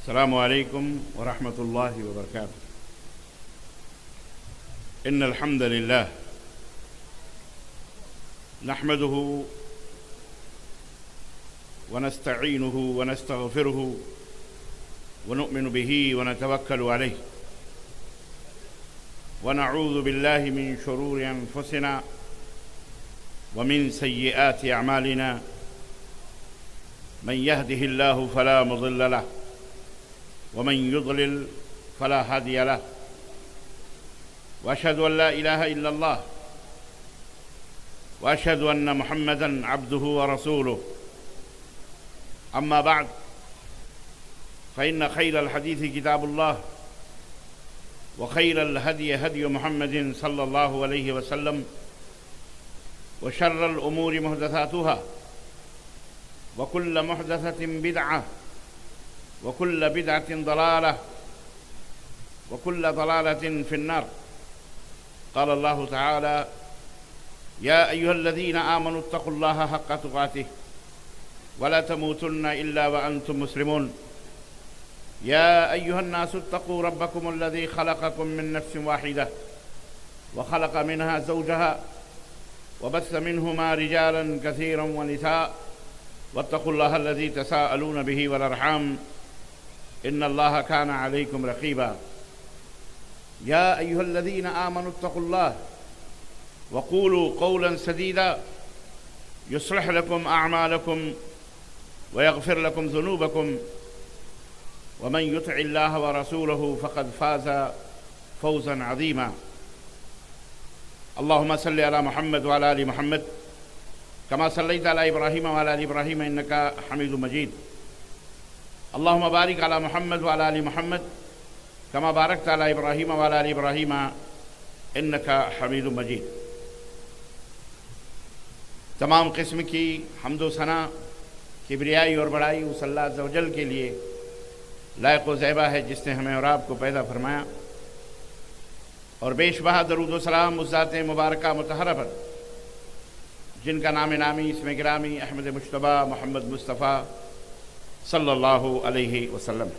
السلام عليكم ورحمة الله وبركاته. إن الحمد لله نحمده ونستعينه ونستغفره ونؤمن به ونتوكل عليه ونعوذ بالله من شرور أنفسنا ومن سيئات أعمالنا. من يهده الله فلا مضل له ومن يضلل فلا هادي له، وأشهد أن لا إله إلا الله وأشهد أن محمدًا عبده ورسوله. أما بعد، فإن خير الحديث كتاب الله، وخير الهدي هدي محمد صلى الله عليه وسلم، وشر الأمور محدثاتها، وكل محدثة بدعة، وكل بدعة ضلالة، وكل ضلالة في النار. قال الله تعالى: يا أيها الذين آمنوا اتقوا الله حق تقاته ولا تموتن إلا وأنتم مسلمون. يا أيها الناس اتقوا ربكم الذي خلقكم من نفس واحدة وخلق منها زوجها وبث منهما رجالا كثيرا ونساء، واتقوا الله الذي تساءلون به والأرحام إن الله كان عليكم رقيبا. يا أيها الذين آمنوا اتقوا الله وقولوا قولا سديدا يصلح لكم أعمالكم ويغفر لكم ذنوبكم، ومن يطع الله ورسوله فقد فاز فوزا عظيما. اللهم صل على محمد وعلى آل محمد كما صليت على إبراهيم وعلى آل إبراهيم إنك حميد مجيد. اللهم بارك على محمد وعلى آل محمد كما باركت على إبراهيم وعلى آل إبراهيم إنك حميد مجيد. تمام قسم کی حمد و ثنا، کبریائی اور بڑائی اس اللہ عز و جل کے لیے لائق و زیبا ہے جس نے ہمیں اور آپ کو پیدا فرمایا، اور بیش بہا درود و سلام اس ذات مبارکہ مطہرہ پر جن کا نام نامی اسم گرامی احمد مجتبیٰ محمد مصطفیٰ صلی اللہ علیہ وسلم.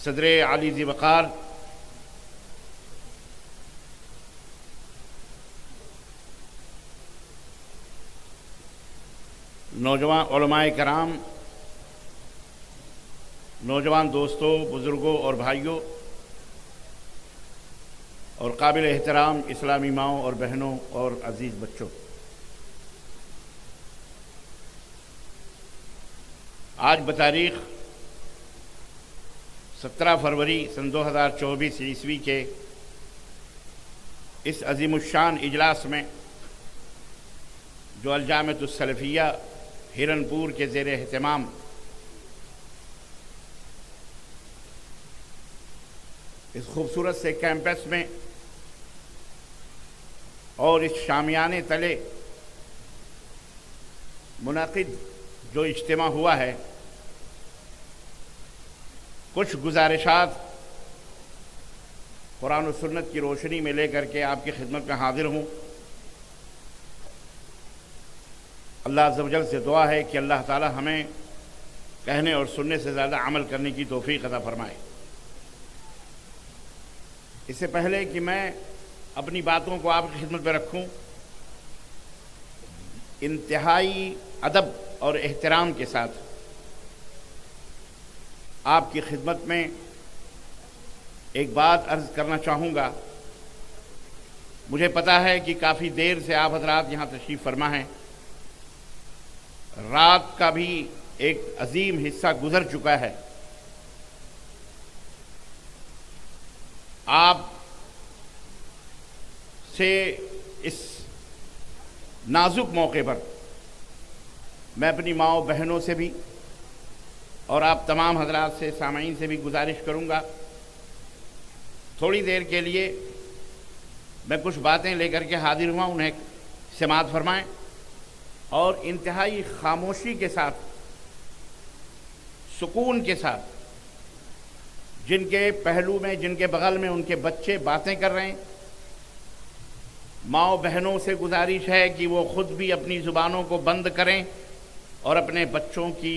صدر علی ذی وقار، نوجوان علماء کرام، نوجوان دوستوں، بزرگوں اور بھائیوں، اور قابل احترام اسلامی ماؤں اور بہنوں اور عزیز بچوں، آج بتاریخ 17 فروری سن 2024 عیسوی کے اس عظیم الشان اجلاس میں، جو الجامعۃ السلفیہ ہرن پور کے زیر اہتمام اس خوبصورت سے کیمپس میں اور اس شامیانے تلے منعقد جو اجتماع ہوا ہے، کچھ گزارشات قرآن و سنت کی روشنی میں لے کر کے آپ کی خدمت میں حاضر ہوں. اللہ عز و جل سے دعا ہے کہ اللہ تعالی ہمیں کہنے اور سننے سے زیادہ عمل کرنے کی توفیق عطا فرمائے. اس سے پہلے کہ میں اپنی باتوں کو آپ کی خدمت میں رکھوں، انتہائی ادب اور احترام کے ساتھ آپ کی خدمت میں ایک بات عرض کرنا چاہوں گا. مجھے پتہ ہے کہ کافی دیر سے آپ حضرات یہاں تشریف فرما ہیں، رات کا بھی ایک عظیم حصہ گزر چکا ہے. آپ سے اس نازک موقع پر میں اپنی ماؤں بہنوں سے بھی اور آپ تمام حضرات سے، سامعین سے بھی گزارش کروں گا، تھوڑی دیر کے لیے میں کچھ باتیں لے کر کے حاضر ہوا، انہیں سماعت فرمائیں اور انتہائی خاموشی کے ساتھ، سکون کے ساتھ، جن کے پہلو میں، جن کے بغل میں ان کے بچے باتیں کر رہے ہیں، ماؤں بہنوں سے گزارش ہے کہ وہ خود بھی اپنی زبانوں کو بند کریں اور اپنے بچوں کی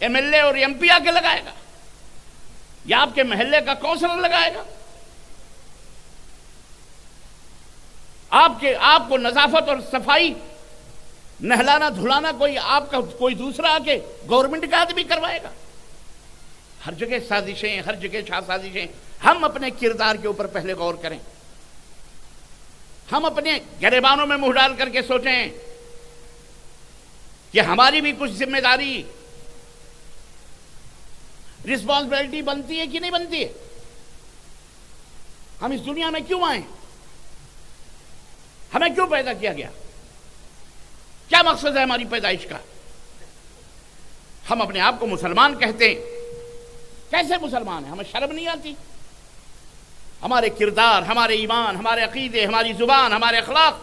MLA اور MP آ کے لگائے گا یا آپ کے محلے کا کونسلر لگائے گا؟ آپ کو نظافت اور صفائی نہلانا دھلانا کوئی دوسرا آ کے گورنمنٹ کا آدمی کروائے گا؟ ہر جگہ سازشیں، ہر جگہ سازشیں۔ ہم اپنے کردار کے اوپر پہلے غور کریں، ہم اپنے گریبانوں میں منہ ڈال کر کے سوچیں کہ ہماری بھی کچھ ذمہ داری، رسپانسبلٹی بنتی ہے کہ نہیں بنتی ہے؟ ہم اس دنیا میں کیوں آئے؟ ہمیں کیوں پیدا کیا گیا؟ کیا مقصد ہے ہماری پیدائش کا؟ ہم اپنے آپ کو مسلمان کہتے ہیں، کیسے مسلمان ہیں؟ ہمیں شرم نہیں آتی؟ ہمارے کردار، ہمارے ایمان، ہمارے عقیدے، ہماری زبان، ہمارے اخلاق،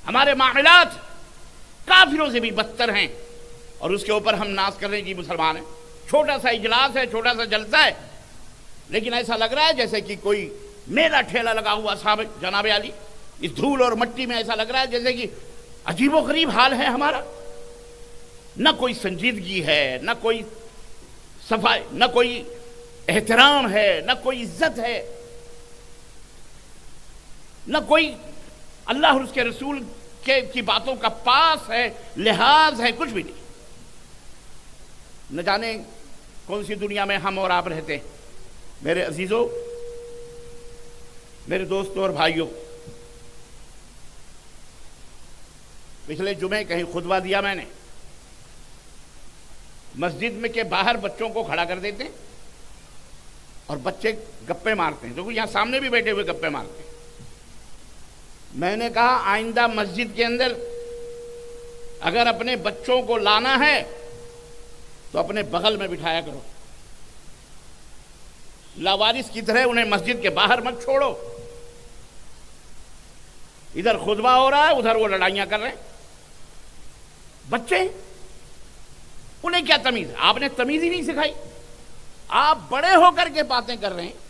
ہمارے معاملات کافروں سے بھی بدتر ہیں، اور اس کے اوپر ہم ناز کر رہے ہیں کہ مسلمان ہیں۔ چھوٹا سا اجلاس ہے، چھوٹا سا جلسہ ہے، لیکن ایسا لگ رہا ہے جیسے کہ کوئی میلہ ٹھیلا لگا ہوا صاحب جناب علی، اس دھول اور مٹی میں ایسا لگ رہا ہے جیسے کہ عجیب و غریب حال ہے ہمارا۔ نہ کوئی سنجیدگی ہے، نہ کوئی صفائی، نہ کوئی احترام ہے، نہ کوئی عزت ہے، نہ کوئی اللہ اور اس کے رسول کی باتوں کا پاس ہے، لحاظ ہے، کچھ بھی نہیں۔ نہ جانے کون سی دنیا میں ہم اور آپ رہتے ہیں۔ میرے عزیزوں، میرے دوستوں اور بھائیوں، پچھلے جمعے کہیں خطبہ دیا میں نے، مسجد میں کے باہر بچوں کو کھڑا کر دیتے ہیں اور بچے گپے مارتے ہیں، جو یہاں سامنے بھی بیٹھے ہوئے گپے مارتے ہیں۔ میں نے کہا آئندہ مسجد کے اندر اگر اپنے بچوں کو لانا ہے تو اپنے بغل میں بٹھایا کرو، لاوارث کی طرح انہیں مسجد کے باہر مت چھوڑو۔ ادھر خطبہ ہو رہا ہے، ادھر وہ لڑائیاں کر رہے ہیں بچے، انہیں کیا تمیز ہے؟ آپ نے تمیز ہی نہیں سکھائی۔ آپ بڑے ہو کر کے باتیں کر رہے ہیں،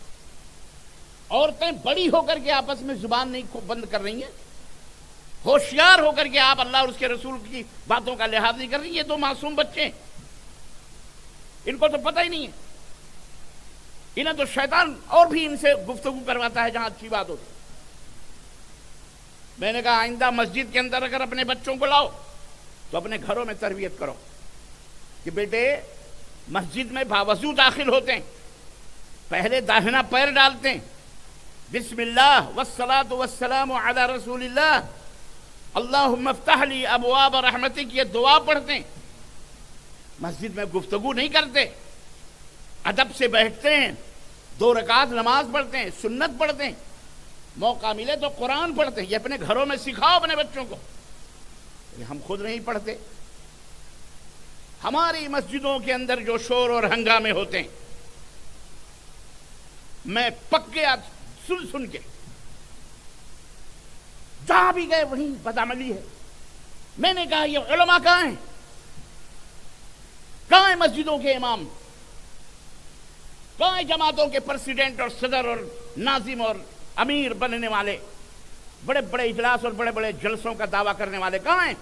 عورتیں بڑی ہو کر کے آپس میں زبان نہیں بند کر رہی ہیں، ہوشیار ہو کر کے آپ اللہ اور اس کے رسول کی باتوں کا لحاظ نہیں کر رہی۔ یہ تو معصوم بچے ہیں، ان کو تو پتہ ہی نہیں ہے، انہیں تو شیطان اور بھی ان سے گفتگو کرواتا ہے جہاں اچھی بات ہوتی۔ میں نے کہا آئندہ مسجد کے اندر اگر اپنے بچوں کو لاؤ تو اپنے گھروں میں تربیت کرو کہ بیٹے مسجد میں باوضو داخل ہوتے ہیں، پہلے داہنا پیر ڈالتے ہیں، بسم اللہ والصلاۃ والسلام علی رسول اللہ، اللہم افتح لی ابواب رحمتک، یہ دعا پڑھتے ہیں۔ مسجد میں گفتگو نہیں کرتے، ادب سے بیٹھتے ہیں، 2 رکعت نماز پڑھتے ہیں، سنت پڑھتے ہیں، موقع ملے تو قرآن پڑھتے ہیں۔ یہ اپنے گھروں میں سکھاؤ اپنے بچوں کو، ہم خود نہیں پڑھتے۔ ہماری مسجدوں کے اندر جو شور اور ہنگامے ہوتے ہیں، میں پکے سن کے جہاں بھی گئے وہیں بدعملی ہے۔ میں نے کہا یہ علماء کہاں ہیں؟ کہاں ہیں مسجدوں کے امام؟ کہاں ہیں جماعتوں کے پریزیڈنٹ اور صدر اور ناظم اور امیر بننے والے، بڑے بڑے اجلاس اور بڑے بڑے جلسوں کا دعویٰ کرنے والے کہاں ہیں؟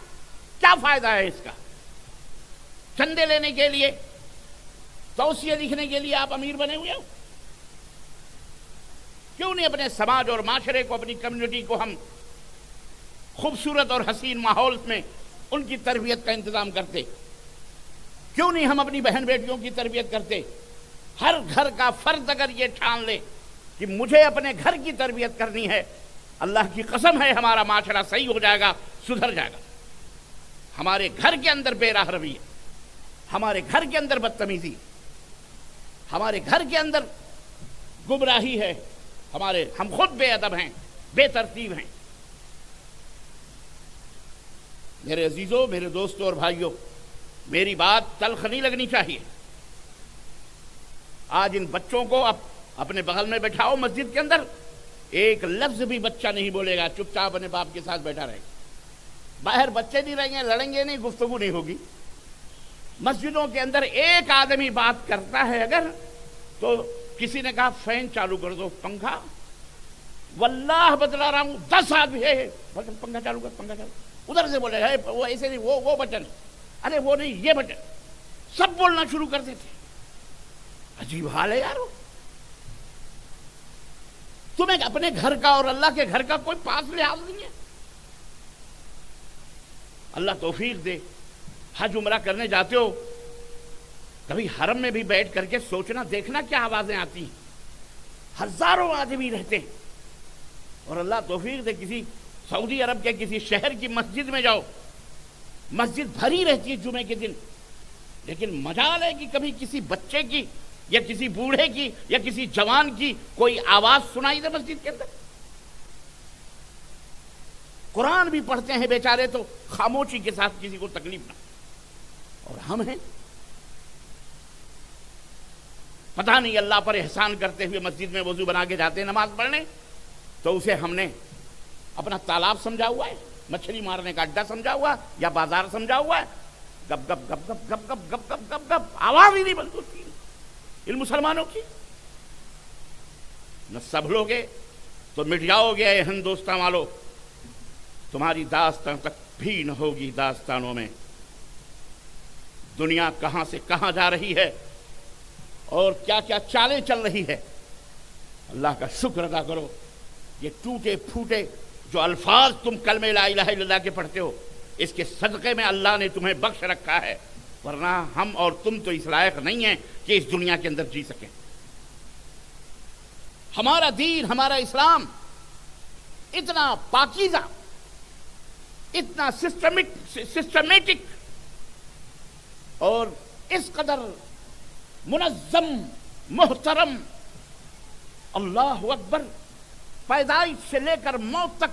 کیا فائدہ ہے اس کا؟ چندے لینے کے لیے، توصیے لکھنے کے لیے آپ امیر بنے ہوئے ہو؟ کیوں نہیں اپنے سماج اور معاشرے کو، اپنی کمیونٹی کو ہم خوبصورت اور حسین ماحول میں ان کی تربیت کا انتظام کرتے؟ کیوں نہیں ہم اپنی بہن بیٹیوں کی تربیت کرتے؟ ہر گھر کا فرد اگر یہ ٹھان لے کہ مجھے اپنے گھر کی تربیت کرنی ہے، اللہ کی قسم ہے ہمارا معاشرہ صحیح ہو جائے گا، سدھر جائے گا۔ ہمارے گھر کے اندر بے راہ روی ہے، ہمارے گھر کے اندر بدتمیزی، ہمارے گھر کے اندر گمراہی ہے، ہم خود بے ادب ہیں، بے ترتیب ہیں۔ میرے عزیزوں، میرے دوستوں اور بھائیوں، میری بات تلخ نہیں لگنی چاہیے۔ آج ان بچوں کو اپنے بغل میں بٹھاؤ مسجد کے اندر، ایک لفظ بھی بچہ نہیں بولے گا، چپ چاپ اپنے باپ کے ساتھ بیٹھا رہے گا۔ باہر بچے نہیں رہیں گے، لڑیں گے نہیں، گفتگو نہیں ہوگی۔ مسجدوں کے اندر ایک آدمی بات کرتا ہے اگر، تو کسی نے کہا فین چالو کر دو، پنکھا، واللہ بتلا رہا ہوں 10 آدمی ہے، پنکھا چالو کر، پنکھا چالو، ادھر سے بولے وہ ایسے نہیں، وہ بٹن، ارے وہ نہیں، یہ بٹن، سب بولنا شروع کر دیتے. عجیب حال ہے یارو. تمہیں اپنے گھر کا اور اللہ کے گھر کا کوئی پاس لحاظ نہیں ہے. اللہ توفیق دے. حج عمرہ کرنے جاتے ہو, کبھی حرم میں بھی بیٹھ کر کے سوچنا دیکھنا کیا آوازیں آتی ہیں. ہزاروں آدمی رہتے ہیں, اور اللہ توفیق دے کسی سعودی عرب کے کسی شہر کی مسجد میں جاؤ, مسجد بھری رہتی ہے جمعے کے دن, لیکن مجال ہے کہ کبھی کسی بچے کی یا کسی بوڑھے کی یا کسی جوان کی کوئی آواز سنائی دے مسجد کے اندر. قرآن بھی پڑھتے ہیں بیچارے تو خاموشی کے ساتھ, کسی کو تکلیف نہ. اور ہم ہیں پتہ نہیں اللہ پر احسان کرتے ہوئے مسجد میں وضو بنا کے جاتے ہیں نماز پڑھنے, تو اسے ہم نے اپنا تالاب سمجھا ہوا ہے, مچھلی مارنے کا اڈا سمجھا ہوا ہے, یا بازار سمجھا ہوا ہے. گپ گپ گپ گپ گپ گپ گپ گپ گپ گپ آواز ہی نہیں بند ہوتی ان مسلمانوں کی. نہ سب لوگے تو مٹ جاؤ گے اے ہندوستان والو, تمہاری داستان تک بھی نہ ہوگی داستانوں میں. دنیا کہاں سے کہاں جا رہی ہے اور کیا کیا چالیں چل رہی ہے. اللہ کا شکر ادا کرو. یہ ٹوٹے پھوٹے جو الفاظ تم کلمہ لا الہ الا اللہ کے پڑھتے ہو, اس کے صدقے میں اللہ نے تمہیں بخش رکھا ہے, ورنہ ہم اور تم تو اس لائق نہیں ہیں کہ اس دنیا کے اندر جی سکیں. ہمارا دین, ہمارا اسلام اتنا پاکیزہ, اتنا سسٹمیٹک اور اس قدر منظم, محترم. اللہ اکبر. پیدائش سے لے کر موت تک,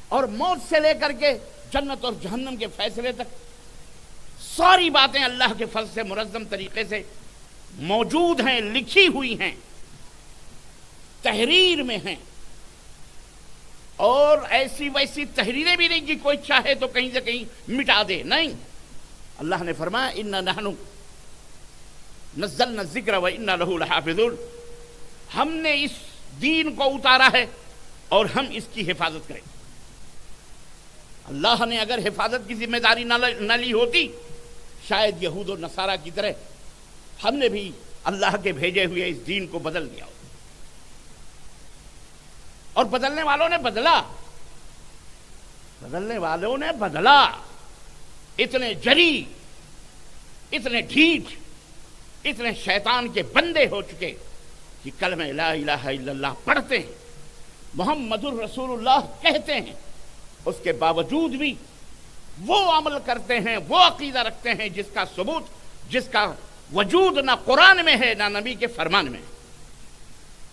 اور موت سے لے کر کے جنت اور جہنم کے فیصلے تک, ساری باتیں اللہ کے فضل سے منظم طریقے سے موجود ہیں, لکھی ہوئی ہیں, تحریر میں ہیں. اور ایسی ویسی تحریریں بھی نہیں کہ کوئی چاہے تو کہیں سے کہیں مٹا دے. نہیں, اللہ نے فرمایا انا نحن نزلنا الذکر وانا لہ لحافظون. ہم نے اس دین کو اتارا ہے اور ہم اس کی حفاظت کریں. اللہ نے اگر حفاظت کی ذمہ داری نہ لی ہوتی, شاید یہود و نصارہ کی طرح ہم نے بھی اللہ کے بھیجے ہوئے اس دین کو بدل دیا. اور بدلنے والوں نے بدلا, بدلنے والوں نے بدلا. اتنے جری, اتنے ڈھیٹ, اتنے شیطان کے بندے ہو چکے کہ کلمہ لا الہ الا اللہ پڑھتے ہیں, محمد الرسول اللہ کہتے ہیں, اس کے باوجود بھی وہ عمل کرتے ہیں, وہ عقیدہ رکھتے ہیں جس کا ثبوت, جس کا وجود نہ قرآن میں ہے نہ نبی کے فرمان میں.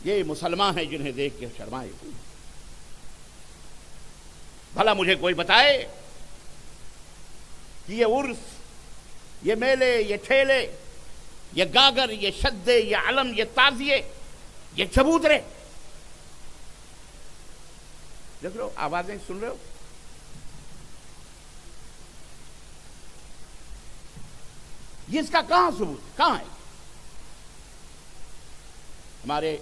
یہ مسلمان ہیں جنہیں دیکھ کے شرمائے. بھلا مجھے کوئی بتائے کہ یہ عرس, یہ میلے, یہ ٹھیلے, یہ گاگر, یہ شدے, یہ علم, یہ تعزیے, یہ چبوترے, دیکھ لو آوازیں سن رہے ہو, یہ اس کا کہاں ثبوت, کہاں ہے؟ ہمارے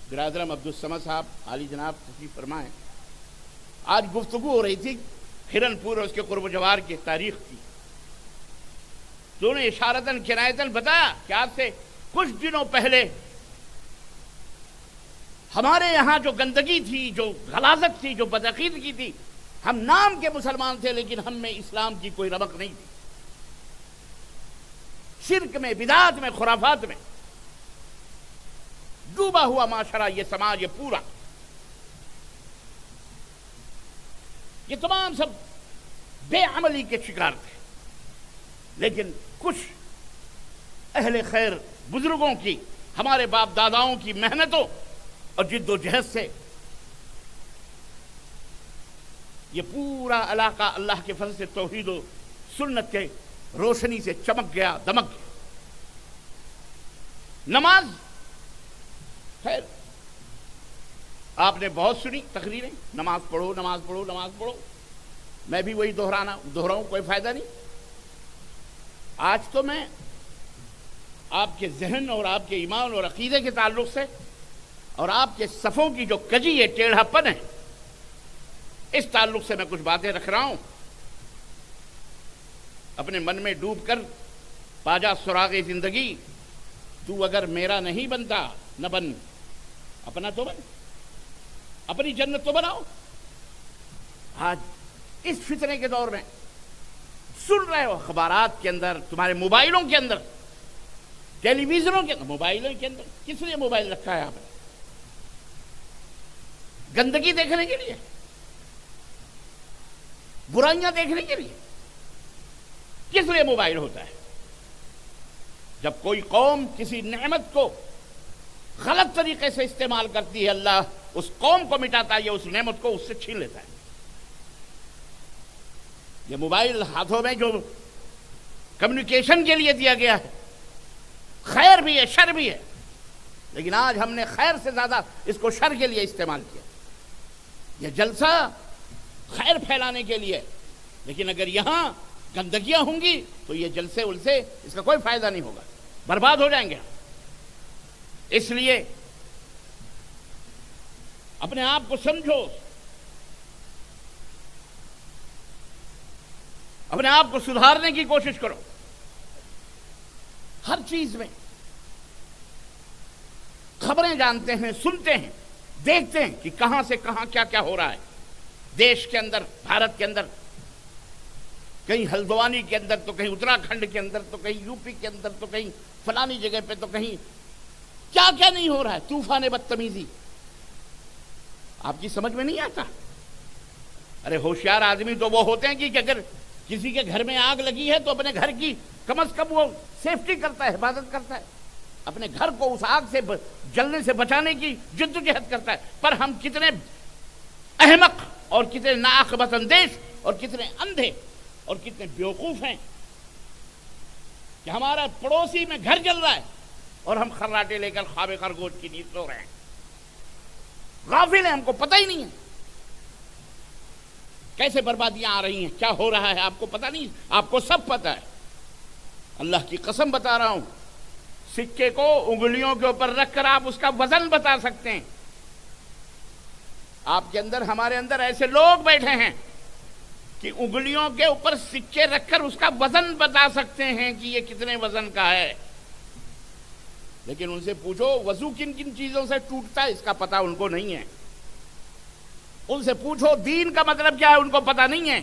برادرم عبدالصمد صاحب عالی جناب تشریف فرمائیں, آج گفتگو ہو رہی تھی ہرن پور اور اس کے قرب و جوار کی تاریخ کی. تو نے اشارتاً کنایتاً بتایا کہ آج سے کچھ دنوں پہلے ہمارے یہاں جو گندگی تھی, جو غلاظت تھی, جو بدعقیدگی تھی, ہم نام کے مسلمان تھے لیکن ہم میں اسلام کی کوئی رمق نہیں تھی. شرک میں, بدعات میں, خرافات میں ڈوبا ہوا معاشرہ, یہ سماج, یہ پورا, یہ تمام سب بے عملی کے شکار تھے. لیکن کچھ اہل خیر بزرگوں کی, ہمارے باپ داداؤں کی محنتوں اور جد و جہد سے یہ پورا علاقہ اللہ کے فضل سے توحید و سنت کے روشنی سے چمک گیا, دمک گیا. نماز, خیر آپ نے بہت سنی تقریریں, نماز پڑھو, نماز پڑھو, نماز پڑھو. میں بھی وہی دہراؤں, کوئی فائدہ نہیں. آج تو میں آپ کے ذہن اور آپ کے ایمان اور عقیدے کے تعلق سے اور آپ کے صفوں کی جو کجی ہے, ٹیڑھا پن ہے, اس تعلق سے میں کچھ باتیں رکھ رہا ہوں. اپنے من میں ڈوب کر پاجا سراغ زندگی، تو اگر میرا نہیں بنتا نہ بن، اپنا تو بن، اپنی جنت تو بناؤ۔ آج اس فتنے کے دور میں سن رہے ہو اخبارات کے اندر، تمہارے موبائلوں کے اندر، ٹیلی ویژنوں کے اندر، موبائلوں کے اندر کس لیے موبائل رکھا ہے آپ نے؟ گندگی دیکھنے کے لیے، برائیاں دیکھنے کے لیے؟ کس لیے موبائل ہوتا ہے؟ جب کوئی قوم کسی نعمت کو غلط طریقے سے استعمال کرتی ہے، اللہ اس قوم کو مٹاتا ہے یا اس نعمت کو اس سے چھین لیتا ہے۔ یہ موبائل ہاتھوں میں جو کمیونیکیشن کے لیے دیا گیا ہے، خیر بھی ہے شر بھی ہے، لیکن آج ہم نے خیر سے زیادہ اس کو شر کے لیے استعمال کیا۔ یہ جلسہ خیر پھیلانے کے لیے، لیکن اگر یہاں گندگیاں ہوں گی تو یہ جلسے السے اس کا کوئی فائدہ نہیں ہوگا، برباد ہو جائیں گے۔ اس لیے اپنے آپ کو سمجھو، اپنے آپ کو سدھارنے کی کوشش کرو۔ ہر چیز میں خبریں جانتے ہیں، سنتے ہیں، دیکھتے ہیں کہ کہاں سے کہاں کیا کیا ہو رہا ہے دیش کے اندر، بھارت کے اندر، کہیں ہلدوانی کے اندر تو کہیں اتراکھنڈ کے اندر تو کہیں یو پی کے اندر تو کہیں فلانی جگہ پہ تو کہیں کیا کیا نہیں ہو رہا ہے۔ طوفان بدتمیزی آپ کی سمجھ میں نہیں آتا۔ ارے ہوشیار آدمی تو وہ ہوتے ہیں کہ اگر کسی کے گھر میں آگ لگی ہے تو اپنے گھر کی کم از کم وہ سیفٹی کرتا ہے، حفاظت کرتا ہے، اپنے گھر کو اس آگ سے جلنے سے بچانے کی جدوجہد کرتا ہے۔ پر ہم کتنے احمق اور کتنے ناعاقبت اندیش اور کتنے اندھے اور کتنے بیوقوف ہیں کہ ہمارا پڑوسی میں گھر جل رہا ہے اور ہم خراٹے لے کر خواب خرگوش کی نیند سو رہے ہیں۔ غافل ہیں، ہم کو پتہ ہی نہیں ہے کیسے بربادیاں آ رہی ہیں، کیا ہو رہا ہے، آپ کو پتہ نہیں، آپ کو سب پتہ ہے۔ اللہ کی قسم بتا رہا ہوں، سکے کو انگلیوں کے اوپر رکھ کر آپ اس کا وزن بتا سکتے ہیں۔ آپ کے اندر، ہمارے اندر ایسے لوگ بیٹھے ہیں کہ انگلیوں کے اوپر سکے رکھ کر اس کا وزن بتا سکتے ہیں کہ یہ کتنے وزن کا ہے، لیکن ان سے پوچھو وضو کن کن چیزوں سے ٹوٹتا ہے، اس کا پتہ ان کو نہیں ہے۔ ان سے پوچھو دین کا مطلب کیا ہے، ان کو پتہ نہیں ہے۔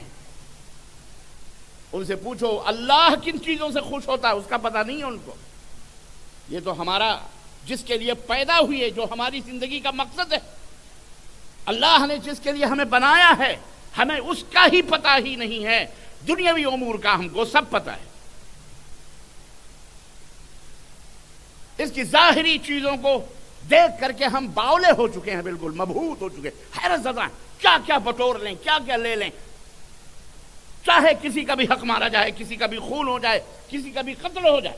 ان سے پوچھو اللہ کن چیزوں سے خوش ہوتا ہے، اس کا پتہ نہیں ہے ان کو۔ یہ تو ہمارا جس کے لیے پیدا ہوئی ہے، جو ہماری زندگی کا مقصد ہے، اللہ نے جس کے لیے ہمیں بنایا ہے، ہمیں اس کا ہی پتہ ہی نہیں ہے۔ دنیاوی امور کا ہم کو سب پتہ ہے، اس کی ظاہری چیزوں کو دیکھ کر کے ہم باولے ہو چکے ہیں، بالکل مبہوت ہو چکے ہیں، حیرت زدہ، کیا کیا بٹور لیں، کیا کیا لے لیں، چاہے کسی کا بھی حق مارا جائے، کسی کا بھی خون ہو جائے، کسی کا بھی قتل ہو جائے،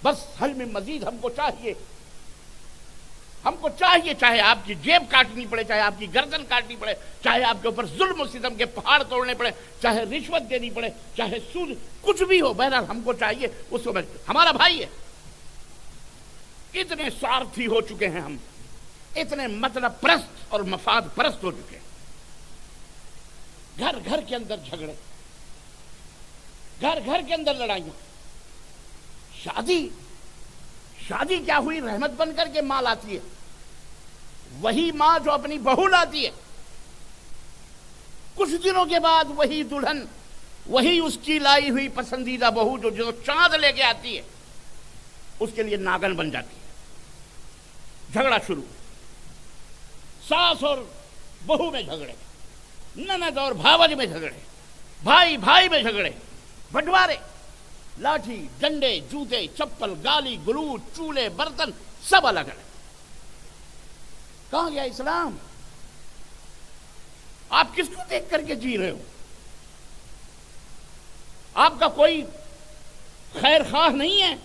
بس حل میں مزید ہم کو چاہیے، ہم کو چاہیے، چاہے آپ کی جیب کاٹنی پڑے، چاہے آپ کی گردن کاٹنی پڑے، چاہے آپ کے اوپر ظلم و ستم کے پہاڑ توڑنے پڑے، چاہے رشوت دینی پڑے، چاہے سود، کچھ بھی ہو، بہرحال ہم کو چاہیے، اس کو ہمارا بھائی ہے۔ اتنے سوارتھی ہو چکے ہیں ہم، اتنے مطلب پرست اور مفاد پرست ہو چکے ہیں۔ گھر گھر کے اندر جھگڑے، گھر گھر کے اندر لڑائیاں۔ شادی کیا ہوئی، رحمت بن کر کے ماں لاتی ہے، وہی ماں جو اپنی بہو لاتی ہے، کچھ دنوں کے بعد وہی دلہن، وہی اس کی لائی ہوئی پسندیدہ بہو جو چاند لے کے آتی ہے، اس کے لیے ناگن بن جاتی ہے۔ جھگڑا شروع، ساس اور بہو میں جھگڑے، نند اور بھاوج میں جھگڑے، بھائی بھائی میں جھگڑے، بٹوارے، لاٹھی ڈنڈے جوتے چپل گالی گلوچ چولہے برتن سب الگ الگ۔ کہاں گیا اسلام؟ آپ کس کو دیکھ کر کے جی رہے ہو؟ آپ کا کوئی خیر خواہ نہیں ہے،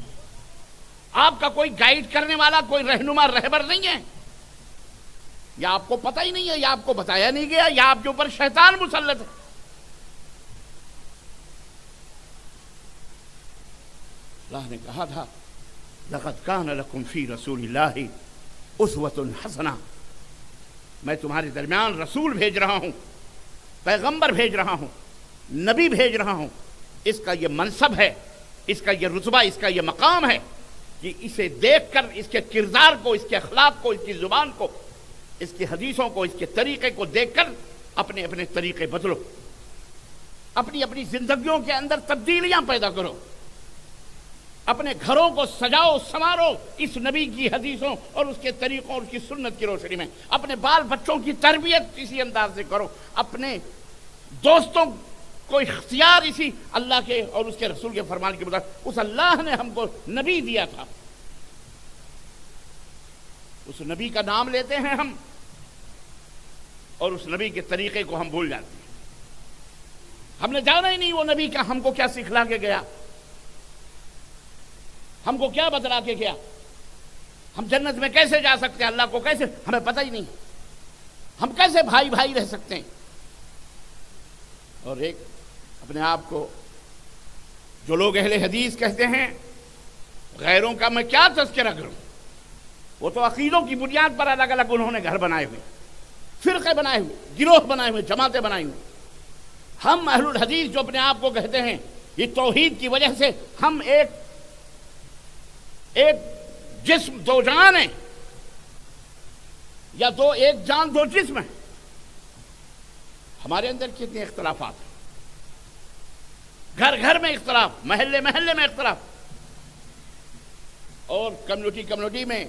آپ کا کوئی گائیڈ کرنے والا، کوئی رہنما رہبر نہیں ہے، یا آپ کو پتہ ہی نہیں ہے، یا آپ کو بتایا نہیں گیا، یا آپ کے اوپر شیطان مسلط ہے۔ اللہ نے کہا تھا لقد کان لکم فی رسول اللہ اسوۃ حسنہ، میں تمہارے درمیان رسول بھیج رہا ہوں، پیغمبر بھیج رہا ہوں، نبی بھیج رہا ہوں، اس کا یہ منصب ہے، اس کا یہ رتبہ، اس کا یہ مقام ہے کہ اسے دیکھ کر اس کے کردار کو، اس کے اخلاق کو، اس کی زبان کو، اس کی حدیثوں کو، اس کے طریقے کو دیکھ کر اپنے اپنے طریقے بدلو، اپنی اپنی زندگیوں کے اندر تبدیلیاں پیدا کرو، اپنے گھروں کو سجاؤ سنوارو اس نبی کی حدیثوں اور اس کے طریقوں اور اس کی سنت کی روشنی میں، اپنے بال بچوں کی تربیت اسی انداز سے کرو، اپنے دوستوں کو اختیار اسی اللہ کے اور اس کے رسول کے فرمان کے مطابق، اس اللہ نے ہم کو نبی دیا تھا، اس نبی کا نام لیتے ہیں ہم اور اس نبی کے طریقے کو ہم بھول جاتے ہیں۔ ہم نے جانا ہی نہیں وہ نبی کا ہم کو کیا سکھلا کے گیا، ہم کو کیا بتلا کے گیا، ہم جنت میں کیسے جا سکتے ہیں، اللہ کو کیسے، ہمیں پتہ ہی نہیں، ہم کیسے بھائی بھائی رہ سکتے ہیں۔ اور ایک اپنے آپ کو جو لوگ اہل حدیث کہتے ہیں، غیروں کا میں کیا تذکرہ کروں، وہ تو عقیدوں کی بنیاد پر الگ الگ انہوں نے گھر بنائے ہوئے، فرقے بنائے ہوئے، گروہ بنائے ہوئے، جماعتیں بنائی ہوئی۔ ہم اہل الحدیث جو اپنے آپ کو کہتے ہیں، یہ توحید کی وجہ سے ہم ایک جسم دو جان ہیں، یا ایک جان دو جسم ہیں۔ ہمارے اندر کتنے اختلافات ہیں، گھر گھر میں اختلاف، محلے محلے میں اختلاف، اور کمیونٹی میں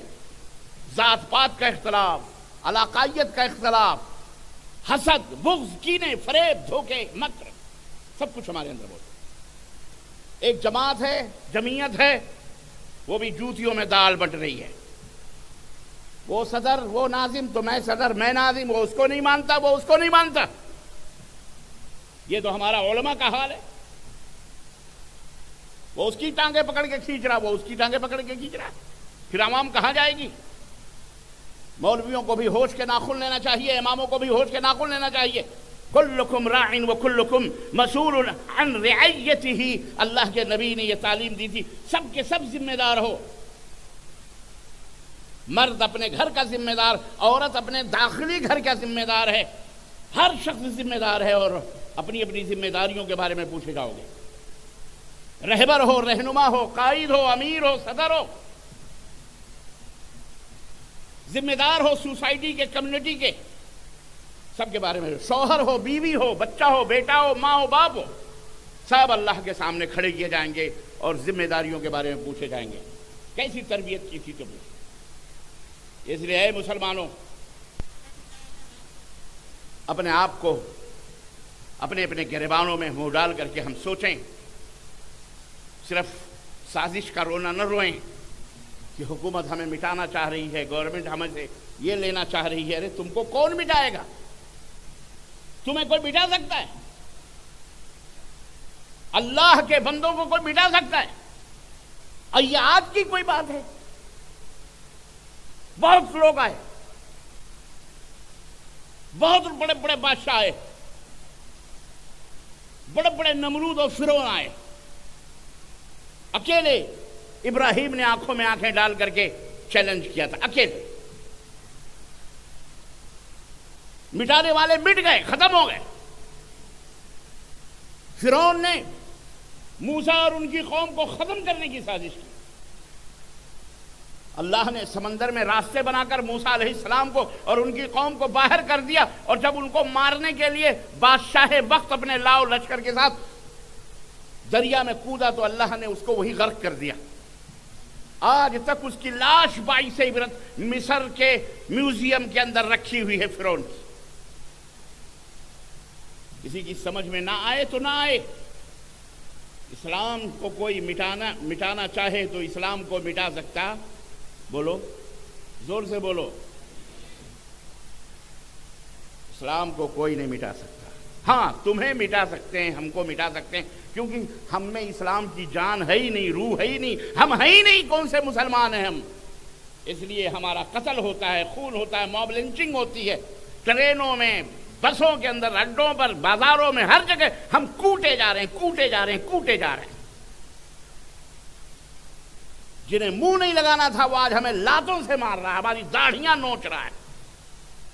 ذات پات کا اختلاف، علاقائیت کا اختلاف، حسد، بغض، کینے، فریب، دھوکے، مکر، سب کچھ ہمارے اندر موجود ہے۔ ایک جماعت ہے، جمعیت ہے، وہ بھی جوتیوں میں دال بٹ رہی ہے، وہ صدر، وہ ناظم تو میں صدر، میں ناظم، وہ اس کو نہیں مانتا، وہ اس کو نہیں مانتا۔ یہ تو ہمارا علماء کا حال ہے، وہ اس کی ٹانگیں پکڑ کے کھینچ رہا، وہ اس کی ٹانگیں پکڑ کے کھینچ رہا، پھر عوام کہاں جائے گی؟ مولویوں کو بھی ہوش کے ناخن لینا چاہیے، اماموں کو بھی ہوش کے ناخن لینا چاہیے۔ کلکم راع وکلکم مسئول عن رعیتہ، اللہ کے نبی نے یہ تعلیم دی تھی، سب کے سب ذمہ دار ہو، مرد اپنے گھر کا ذمہ دار، عورت اپنے داخلی گھر کا ذمہ دار ہے، ہر شخص ذمہ دار ہے، اور اپنی اپنی ذمہ داریوں کے بارے میں پوچھے جاؤ گے۔ رہبر ہو، رہنما ہو، قائد ہو، امیر ہو، صدر ہو، ذمہ دار ہو سوسائٹی کے، کمیونٹی کے، سب کے بارے میں، شوہر ہو، بیوی ہو، بچہ ہو، بیٹا ہو، ماں ہو، باپ ہو، سب اللہ کے سامنے کھڑے کیے جائیں گے اور ذمہ داریوں کے بارے میں پوچھے جائیں گے۔ کیسی تربیت کی تھی تم نے؟ اس لیے اے مسلمانوں، اپنے آپ کو اپنے اپنے گریبانوں میں منہ ڈال کر کے ہم سوچیں، صرف سازش کا رونا نہ روئیں کہ حکومت ہمیں مٹانا چاہ رہی ہے، گورنمنٹ ہمیں سے یہ لینا چاہ رہی ہے۔ ارے تم کو کون مٹائے گا؟ تمہیں کوئی مٹا سکتا ہے؟ اللہ کے بندوں کو کوئی مٹا سکتا ہے؟ اور یہ آج کی کوئی بات ہے؟ بہت لوگ آئے، بہت بڑے بڑے بادشاہ آئے، بڑے بڑے نمرود اور فرعون آئے، اکیلے ابراہیم نے آنکھوں میں آنکھیں ڈال کر کے چیلنج کیا تھا، اکیلے۔ مٹانے والے مٹ گئے، ختم ہو گئے۔ فرعون نے موسیٰ اور ان کی قوم کو ختم کرنے کی سازش کی۔ اللہ نے سمندر میں راستے بنا کر موسیٰ علیہ السلام کو اور ان کی قوم کو باہر کر دیا، اور جب ان کو مارنے کے لیے بادشاہ وقت اپنے لاؤ لشکر کے ساتھ دریا میں کودا تو اللہ نے اس کو وہی غرق کر دیا۔ آج تک اس کی لاش باعث عبرت مصر کے میوزیم کے اندر رکھی ہوئی ہے فرعون کی۔ کسی کی سمجھ میں نہ آئے تو نہ آئے، اسلام کو کوئی مٹانا چاہے تو اسلام کو مٹا سکتا؟ بولو، زور سے بولو۔ اسلام کو کوئی نہیں مٹا سکتا۔ ہاں تمہیں مٹا سکتے ہیں، ہم کو مٹا سکتے ہیں، کیونکہ ہم میں اسلام کی جان ہے ہی نہیں، روح ہے ہی نہیں، ہم ہے ہی نہیں، کون سے مسلمان ہیں ہم؟ اس لیے ہمارا قتل ہوتا ہے، خون ہوتا ہے، موب لنچنگ ہوتی ہے، ٹرینوں میں، بسوں کے اندر، اڈوں پر، بازاروں میں، ہر جگہ ہم کوٹے جا رہے ہیں، کوٹے جا رہے ہیں، کوٹے جا رہے ہیں۔ جنہیں منہ نہیں لگانا تھا وہ آج ہمیں لاتوں سے مار رہا ہے، ہماری داڑھیاں نوچ رہا ہے،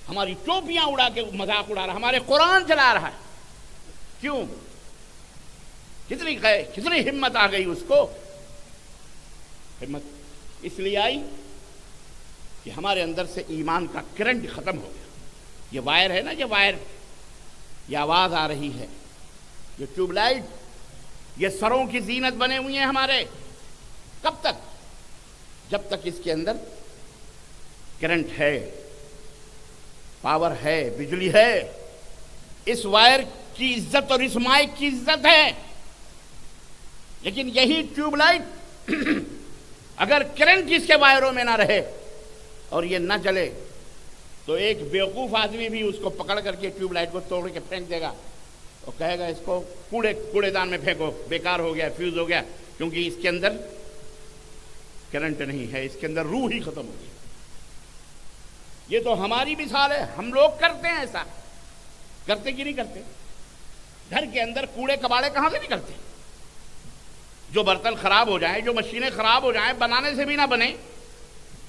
ہماری ٹوپیاں اڑا کے مذاق اڑا رہا ہے، ہمارے قرآن چلا رہا ہے۔ کیوں؟ کتنی ہمت آ گئی اس کو. ہمت اس لیے آئی کہ ہمارے اندر سے ایمان کا کرنٹ ختم ہو گیا. یہ وائر ہے نا، یہ وائر، یہ آواز آ رہی ہے، یہ ٹیوب لائٹ، یہ سروں کی زینت بنے ہوئے ہیں ہمارے. کب تک؟ جب تک اس کے اندر کرنٹ ہے، پاور ہے، بجلی ہے. اس وائر کی عزت اور اس مائک کی عزت ہے. لیکن یہی ٹیوب لائٹ اگر کرنٹ اس کے وائروں میں نہ رہے اور یہ نہ چلے تو ایک بیوقوف آدمی بھی اس کو پکڑ کر کے ٹیوب لائٹ کو توڑ کے پھینک دے گا اور کہے گا اس کو کوڑے دان میں پھینکو، بیکار ہو گیا، فیوز ہو گیا، کیونکہ اس کے اندر کرنٹ نہیں ہے، اس کے اندر روح ہی ختم ہو گئی. یہ تو ہماری مثال ہے. ہم لوگ کرتے ہیں ایسا، کرتے کہ نہیں کرتے؟ گھر کے اندر کوڑے کباڑے کہاں سے نکلتے ہیں؟ جو برتن خراب ہو جائیں، جو مشینیں خراب ہو جائیں، بنانے سے بھی نہ بنے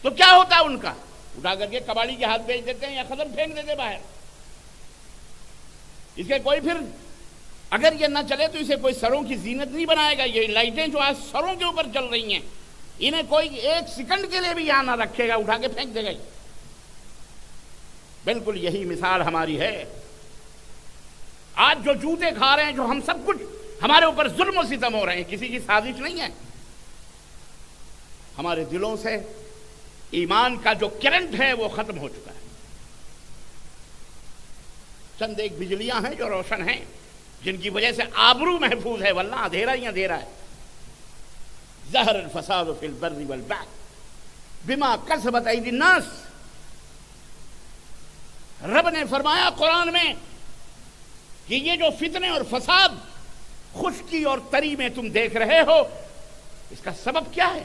تو کیا ہوتا ہے ان کا؟ اٹھا کر کے کباڑی کے ہاتھ بیچ دیتے ہیں یا ختم پھینک دیتے باہر. اس کے کوئی پھر اگر یہ نہ چلے تو اسے کوئی سروں کی زینت نہیں بنائے گا. یہ لائٹیں جو آج سروں کے اوپر چل رہی ہیں، انہیں کوئی ایک سیکنڈ کے لیے بھی یہاں نہ رکھے گا، اٹھا کے پھینک دے گا. بالکل یہی مثال ہماری ہے. آج جو جوتے کھا رہے ہیں، جو ہم سب کچھ ہمارے اوپر ظلم و ستم ہو رہے ہیں، کسی کی سازش نہیں ہے. ہمارے دلوں سے ایمان کا جو کرنٹ ہے وہ ختم ہو چکا ہے. چند ایک بجلیاں ہیں جو روشن ہیں، جن کی وجہ سے آبرو محفوظ ہے، ورنہ اندھیرا ہی اندھیرا ہے. ظہر الفساد فی البر والبحر بما کسبت ایدی الناس. رب نے فرمایا قرآن میں کہ یہ جو فتنے اور فساد خشکی اور تری میں تم دیکھ رہے ہو، اس کا سبب کیا ہے؟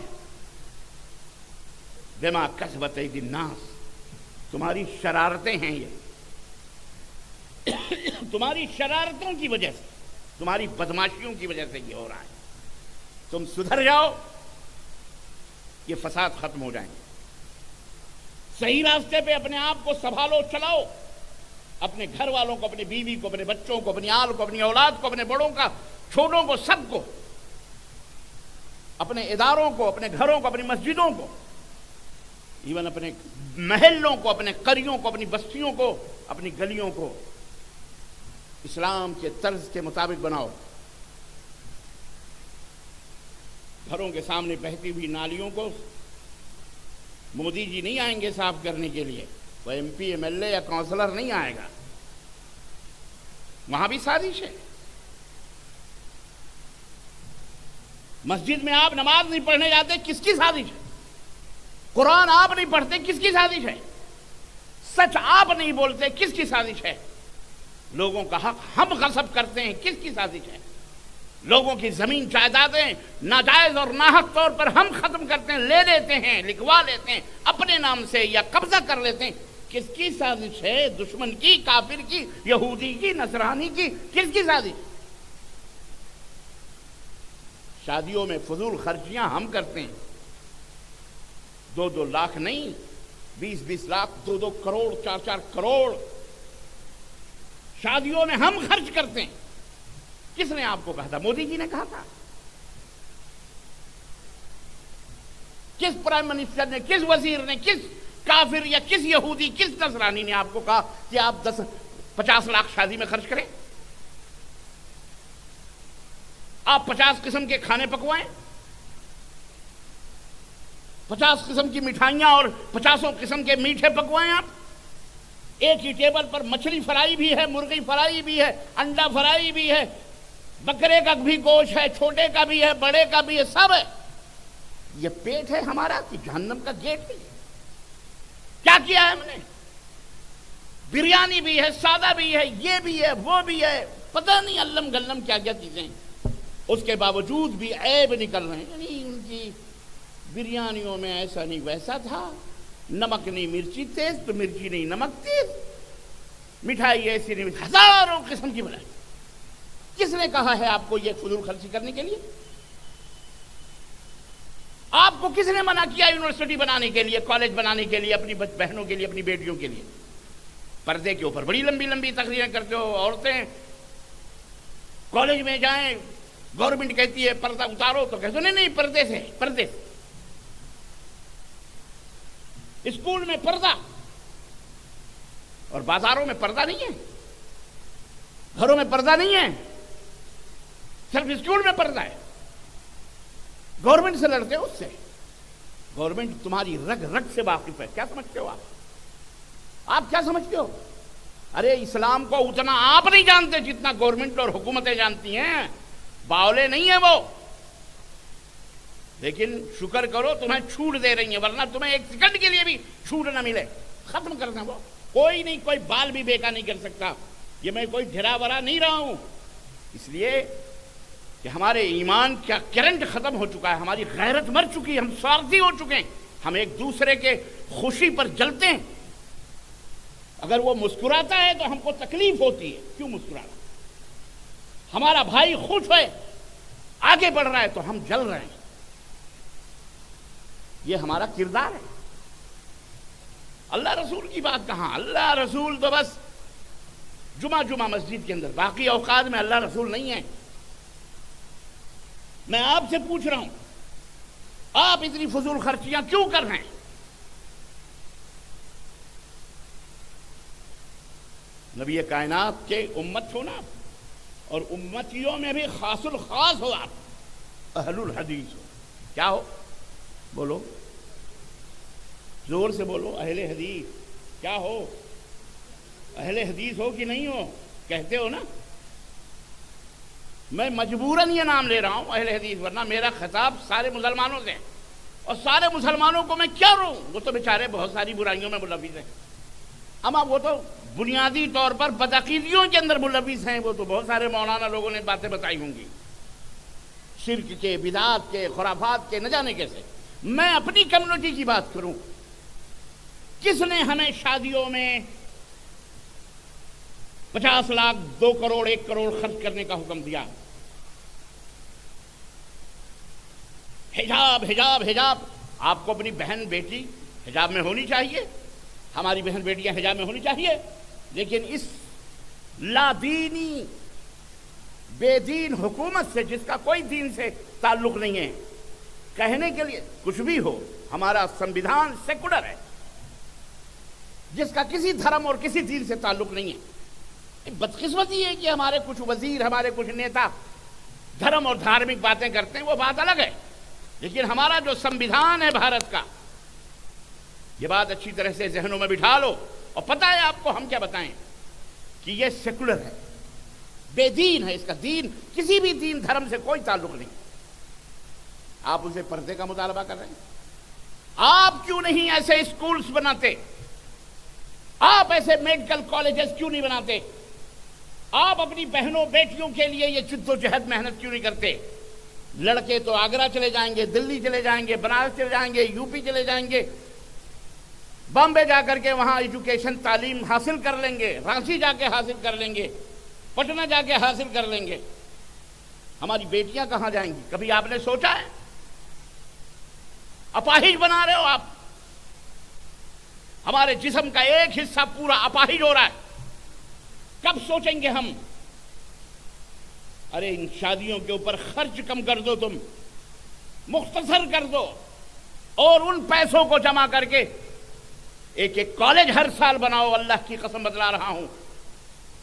بما کسبت ایدی الناس. تمہاری شرارتیں ہیں. یہ تمہاری شرارتوں کی وجہ سے، تمہاری بدماشیوں کی وجہ سے یہ ہو رہا ہے. تم سدھر جاؤ، یہ فساد ختم ہو جائیں گے. صحیح راستے پہ اپنے آپ کو سنبھالو، چلاؤ. اپنے گھر والوں کو، اپنی بیوی کو، اپنے بچوں کو، اپنی آل کو، اپنی اولاد کو، اپنے بڑوں کا، چھوٹوں کو، سب کو، اپنے اداروں کو، اپنے گھروں کو، اپنی مسجدوں کو، ایون اپنے محلوں کو، اپنے قریوں کو، اپنی بستیوں کو، اپنی گلیوں کو اسلام کے طرز کے مطابق بناؤ. گھروں کے سامنے بہتی ہوئی نالیوں کو مودی جی نہیں آئیں گے صاف کرنے کے لیے، وہ M P, M L A یا کونسلر نہیں آئے گا. وہاں بھی سازش ہے. مسجد میں آپ نماز نہیں پڑھنے جاتے، کس کی سازش ہے؟ قرآن آپ نہیں پڑھتے، کس کی سازش ہے؟ سچ آپ نہیں بولتے، کس کی سازش ہے؟ لوگوں کا حق ہم غصب کرتے ہیں، کس کی سازش ہے؟ لوگوں کی زمین جائیدادیں ناجائز اور ناحق طور پر ہم ختم کرتے ہیں، لے لیتے ہیں، لکھوا لیتے ہیں اپنے نام سے یا قبضہ کر لیتے ہیں، کس کی سازش ہے؟ دشمن کی، کافر کی، یہودی کی، نصرانی کی، کس کی سازش؟ شادیوں میں فضول خرچیاں ہم کرتے ہیں. 2 لاکھ نہیں، 20 لاکھ، 2 کروڑ، 4 کروڑ شادیوں میں ہم خرچ کرتے ہیں. کس نے آپ کو کہا تھا؟ مودی جی نے کہا تھا؟ کس پرائم منسٹر نے، کس وزیر نے، کس کافر یا کس یہودی، کس نصرانی نے آپ کو کہا کہ آپ 50 لاکھ شادی میں خرچ کریں؟ آپ 50 قسم کے کھانے پکوائیں، 50 قسم کی مٹھائیاں اور 50 قسم کے میٹھے پکوائیں. آپ ایک ہی ٹیبل پر مچھلی فرائی بھی ہے، مرغی فرائی بھی ہے، انڈا فرائی بھی ہے، بکرے کا بھی گوشت ہے، چھوٹے کا بھی ہے، بڑے کا بھی ہے، سب ہے. یہ پیٹ ہے ہمارا کہ جہنم کا گیٹ بھی ہے؟ کیا کیا ہے ہم نے؟ بریانی بھی ہے، سادہ بھی ہے، یہ بھی ہے، وہ بھی ہے، پتہ نہیں علم گلم کیا کیا چیزیں. اس کے باوجود بھی عیب نکل رہے ہیں. یعنی ان کی بریانیوں میں ایسا نہیں ویسا تھا، نمک نہیں مرچی تیز تو مرچی نہیں نمک تیز، مٹھائی ایسی نہیں، ہزاروں قسم کی بنائی. کس نے کہا ہے آپ کو یہ فضول خرچی کرنے کے لیے؟ آپ کو کس نے منع کیا یونیورسٹی بنانے کے لیے، کالج بنانے کے لیے، اپنی بہنوں کے لیے، اپنی بیٹیوں کے لیے؟ پردے کے اوپر بڑی لمبی لمبی تقریریں کرتے ہو. عورتیں کالج میں جائیں، گورنمنٹ کہتی ہے پردہ اتارو تو کہتے نہیں نہیں پردے سے، پردے سے۔ اسکول میں پردہ، اور بازاروں میں پردہ نہیں ہے، گھروں میں پردہ نہیں ہے، صرف اسکول میں پردہ ہے۔ گورنمنٹ سے لڑتے ہو، اس سے گورنمنٹ تمہاری رگ رگ سے واقف ہے۔ کیا سمجھتے ہو آپ کیا سمجھتے ہو؟ ارے اسلام کو اتنا آپ نہیں جانتے جتنا گورنمنٹ اور حکومتیں جانتی ہیں، باولے نہیں ہیں وہ۔ لیکن شکر کرو تمہیں چھوٹ دے رہی ہیں، ورنہ تمہیں ایک سیکنڈ کے لیے بھی چھوٹ نہ ملے ختم کر دیں وہ۔ کوئی نہیں، کوئی بال بھی بیکا نہیں کر سکتا۔ یہ میں کوئی ڈھرا ورا نہیں رہا ہوں، اس لیے کہ ہمارے ایمان کا کرنٹ ختم ہو چکا ہے، ہماری غیرت مر چکی ہے، ہم سوارتھی ہو چکے ہیں، ہم ایک دوسرے کے خوشی پر جلتے ہیں۔ اگر وہ مسکراتا ہے تو ہم کو تکلیف ہوتی ہے، کیوں مسکرانا؟ ہمارا بھائی خوش ہے، آگے بڑھ رہا ہے تو ہم جل رہے ہیں۔ یہ ہمارا کردار ہے۔ اللہ رسول کی بات کہاں؟ اللہ رسول تو بس جمعہ مسجد کے اندر، باقی اوقات میں اللہ رسول نہیں ہے۔ میں آپ سے پوچھ رہا ہوں، آپ اتنی فضول خرچیاں کیوں کر رہے ہیں؟ نبی کائنات کے امت ہو نا، اور امتیوں میں بھی خاص الخاص ہو، آپ اہل الحدیث ہو۔ کیا ہو؟ بولو، زور سے بولو، اہل حدیث کیا ہو؟ اہل حدیث ہو کہ نہیں ہو؟ کہتے ہو نا؟ میں مجبوراً یہ نام لے رہا ہوں اہل حدیث، ورنہ میرا خطاب سارے مسلمانوں سے، اور سارے مسلمانوں کو میں کیا رہوں؟ وہ تو بیچارے بہت ساری برائیوں میں ملوث ہیں، اما وہ تو بنیادی طور پر بدعقیدیوں کے اندر ملوث ہیں، وہ تو بہت سارے مولانا لوگوں نے باتیں بتائی ہوں گی، شرک کے، بدعات کے، خرافات کے، نہ جانے کیسے۔ میں اپنی کمیونٹی کی بات کروں، کس نے ہمیں شادیوں میں 50 لاکھ 2 کروڑ 1 کروڑ خرچ کرنے کا حکم دیا؟ حجاب حجاب حجاب، آپ کو اپنی بہن بیٹی حجاب میں ہونی چاہیے، ہماری بہن بیٹیاں حجاب میں ہونی چاہیے، لیکن اس لا دینی بے دین حکومت سے، جس کا کوئی دین سے تعلق نہیں ہے، کہنے کے لیے کچھ بھی ہو، ہمارا سنویدھان سیکولر ہے، جس کا کسی دھرم اور کسی دین سے تعلق نہیں ہے۔ بدقسمتی ہے کہ ہمارے کچھ وزیر، ہمارے کچھ نیتا دھرم اور دھارمک باتیں کرتے ہیں، وہ بات الگ ہے، لیکن ہمارا جو سنویدھان ہے بھارت کا، یہ بات اچھی طرح سے ذہنوں میں بٹھا لو، اور پتہ ہے آپ کو ہم کیا بتائیں کہ یہ سیکولر ہے، بے دین ہے، اس کا دین کسی بھی دین دھرم سے کوئی تعلق نہیں۔ آپ اسے پردے کا مطالبہ کر رہے ہیں۔ آپ کیوں نہیں ایسے اسکولز بناتے؟ آپ ایسے میڈیکل کالجز کیوں نہیں بناتے؟ آپ اپنی بہنوں بیٹیوں کے لیے یہ جد و جہد محنت کیوں نہیں کرتے؟ لڑکے تو آگرہ چلے جائیں گے، دلی چلے جائیں گے، بنارس چلے جائیں گے، یو پی چلے جائیں گے، بامبے جا کر کے وہاں ایجوکیشن تعلیم حاصل کر لیں گے، رانچی جا کے حاصل کر لیں گے، پٹنہ جا کے حاصل کر لیں گے۔ ہماری بیٹیاں کہاں جائیں گی؟ کبھی آپ نے سوچا ہے؟ اپاہج بنا رہے ہو آپ، ہمارے جسم کا ایک حصہ پورا اپاہج ہو رہا ہے، کب سوچیں گے ہم؟ ارے ان شادیوں کے اوپر خرچ کم کر دو، تم مختصر کر دو، اور ان پیسوں کو جمع کر کے ایک ایک کالج ہر سال بناؤ۔ اللہ کی قسم بتلا رہا ہوں،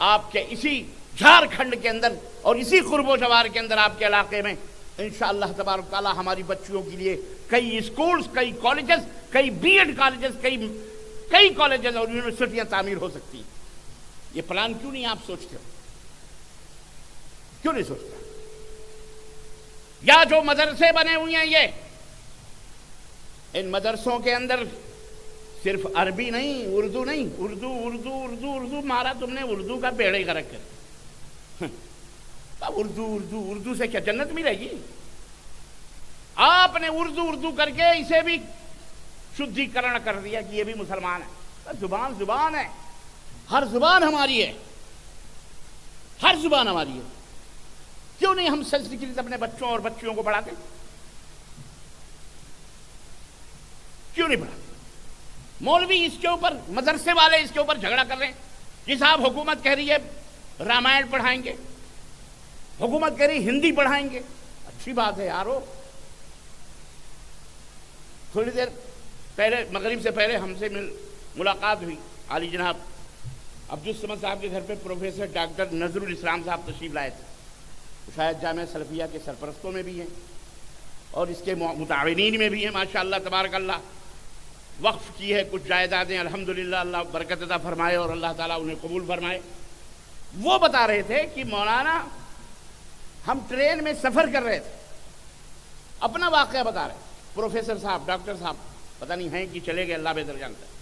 آپ کے اسی جھارکھنڈ کے اندر اور اسی قرب و جوار کے اندر، آپ کے علاقے میں انشاءاللہ تبارک تعالی ہماری بچیوں کے لیے کئی اسکولز، کئی کالجز، کئی بی ایڈ کالجز، کئی کالجز اور یونیورسٹیاں تعمیر ہو سکتی ہیں۔ یہ پلان کیوں نہیں آپ سوچتے ہو؟ کیوں نہیں سوچتے؟ یا جو مدرسے بنے ہوئے ہیں، یہ ان مدرسوں کے اندر صرف عربی نہیں، اردو نہیں، اردو اردو اردو اردو مارا تم نے، اردو کا پیڑے کا رکھ کر اردو اردو اردو سے کیا جنت ملے گی؟ آپ نے اردو اردو کر کے اسے بھی شدھیکرن کر دیا کہ یہ بھی مسلمان ہے۔ زبان زبان ہے، ہر زبان ہماری ہے، ہر زبان ہماری ہے۔ کیوں نہیں ہم سنسکرت اپنے بچوں اور بچیوں کو پڑھاتے؟ کیوں نہیں پڑھاتے؟ مولوی اس کے اوپر، مدرسے والے اس کے اوپر جھگڑا کر رہے ہیں۔ جی صاحب حکومت کہہ رہی ہے رامائن پڑھائیں گے، حکومت کہہ رہی ہندی پڑھائیں گے، اچھی بات ہے یارو. تھوڑی دیر پہلے مغرب سے پہلے ہم سے ملاقات ہوئی، عالی جناب عبدالصمد صاحب کے گھر پہ پروفیسر ڈاکٹر نذر الاسلام صاحب تشریف لائے تھے، شاید جامعہ سلفیہ کے سرپرستوں میں بھی ہیں اور اس کے متعاونین میں بھی ہیں، ماشاءاللہ تبارک اللہ. وقف کی ہے کچھ جائیدادیں، الحمدللہ اللہ برکت عطا فرمائے اور اللہ تعالیٰ انہیں قبول فرمائے. وہ بتا رہے تھے کہ مولانا ہم ٹرین میں سفر کر رہے تھے، اپنا واقعہ بتا رہے، پروفیسر صاحب ڈاکٹر صاحب پتہ نہیں ہیں کہ چلے گئے، اللہ بہتر جانتا ہے.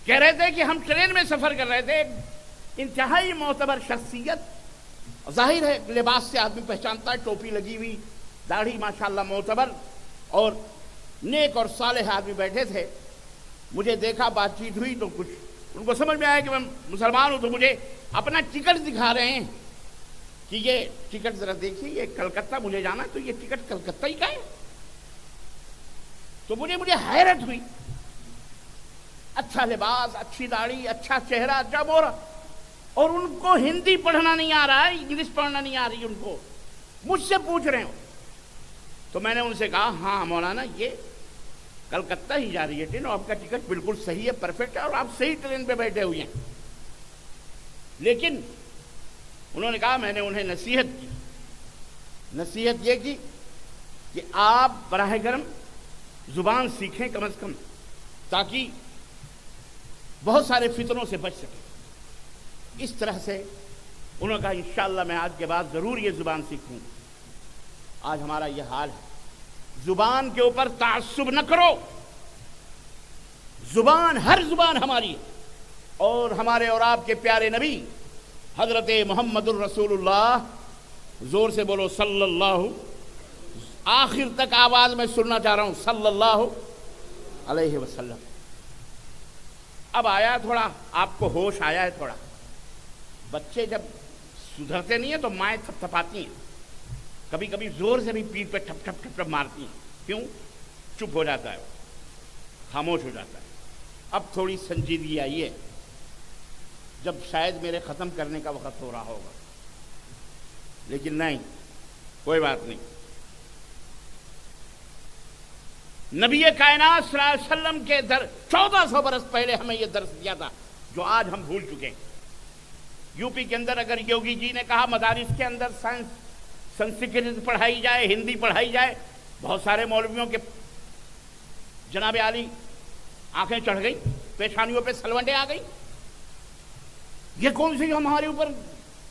کہہ رہے تھے کہ ہم ٹرین میں سفر کر رہے تھے، انتہائی معتبر شخصیت، ظاہر ہے لباس سے آدمی پہچانتا ہے، ٹوپی لگی ہوئی، داڑھی ماشاءاللہ معتبر اور نیک اور صالح آدمی بیٹھے تھے. مجھے دیکھا، بات چیت ہوئی تو کچھ ان کو سمجھ میں آیا کہ میں مسلمان ہوں، تو مجھے اپنا ٹکٹ دکھا رہے ہیں کہ یہ ٹکٹ ذرا دیکھیے، یہ کلکتہ مجھے جانا ہے، تو یہ ٹکٹ کلکتہ ہی کا ہے. تو مجھے حیرت ہوئی، اچھا لباس، اچھی داڑھی، اچھا چہرہ، اچھا مورا، اور ان کو ہندی پڑھنا نہیں آ رہا ہے، انگلش پڑھنا نہیں آ رہی ان کو، مجھ سے پوچھ رہے ہو. تو میں نے ان سے کہا ہاں مولانا یہ کلکتہ ہی جا رہی ہے ٹرین، اور آپ کا ٹکٹ بالکل صحیح ہے، پرفیکٹ ہے، اور آپ صحیح ٹرین پہ بیٹھے ہوئے ہیں. لیکن انہوں نے کہا، میں نے انہیں نصیحت یہ کی کہ آپ براہ کرم زبان سیکھیں کم از کم، تاکہ بہت سارے فتنوں سے بچ سکیں. اس طرح سے انہوں نے کہا انشاءاللہ میں آج کے بعد ضرور یہ زبان سیکھوں. آج ہمارا یہ حال ہے، زبان کے اوپر تعصب نہ کرو، زبان ہر زبان ہماری ہے، اور ہمارے اور آپ کے پیارے نبی حضرت محمد الرسول اللہ، زور سے بولو صلی اللہ، آخر تک آواز میں سننا چاہ رہا ہوں، صلی اللہ علیہ وسلم. اب آیا تھوڑا آپ کو ہوش آیا ہے تھوڑا. بچے جب سدھرتے نہیں ہیں تو مائیں تھپ تھپاتی ہیں، کبھی کبھی زور سے بھی پیٹھ پہ ٹھپ ٹھپ ٹھپ ٹھپ مارتی ہیں. کیوں؟ چپ ہو جاتا ہے، خاموش ہو جاتا ہے. اب تھوڑی سنجیدگی آئی ہے، جب شاید میرے ختم کرنے کا وقت ہو رہا ہوگا، لیکن نہیں، کوئی بات نہیں. نبی کائنات صلی اللہ علیہ وسلم کے 1400 برس پہلے ہمیں یہ درس دیا تھا جو آج ہم بھول چکے ہیں. یو پی کے اندر اگر یوگی جی نے کہا مدارس کے اندر سنسکرت پڑھائی جائے، ہندی پڑھائی جائے، بہت سارے مولویوں کے جناب عالی آنکھیں چڑھ گئی، پیشانیوں پہ سلوٹیں آ گئی. یہ کون سی ہمارے اوپر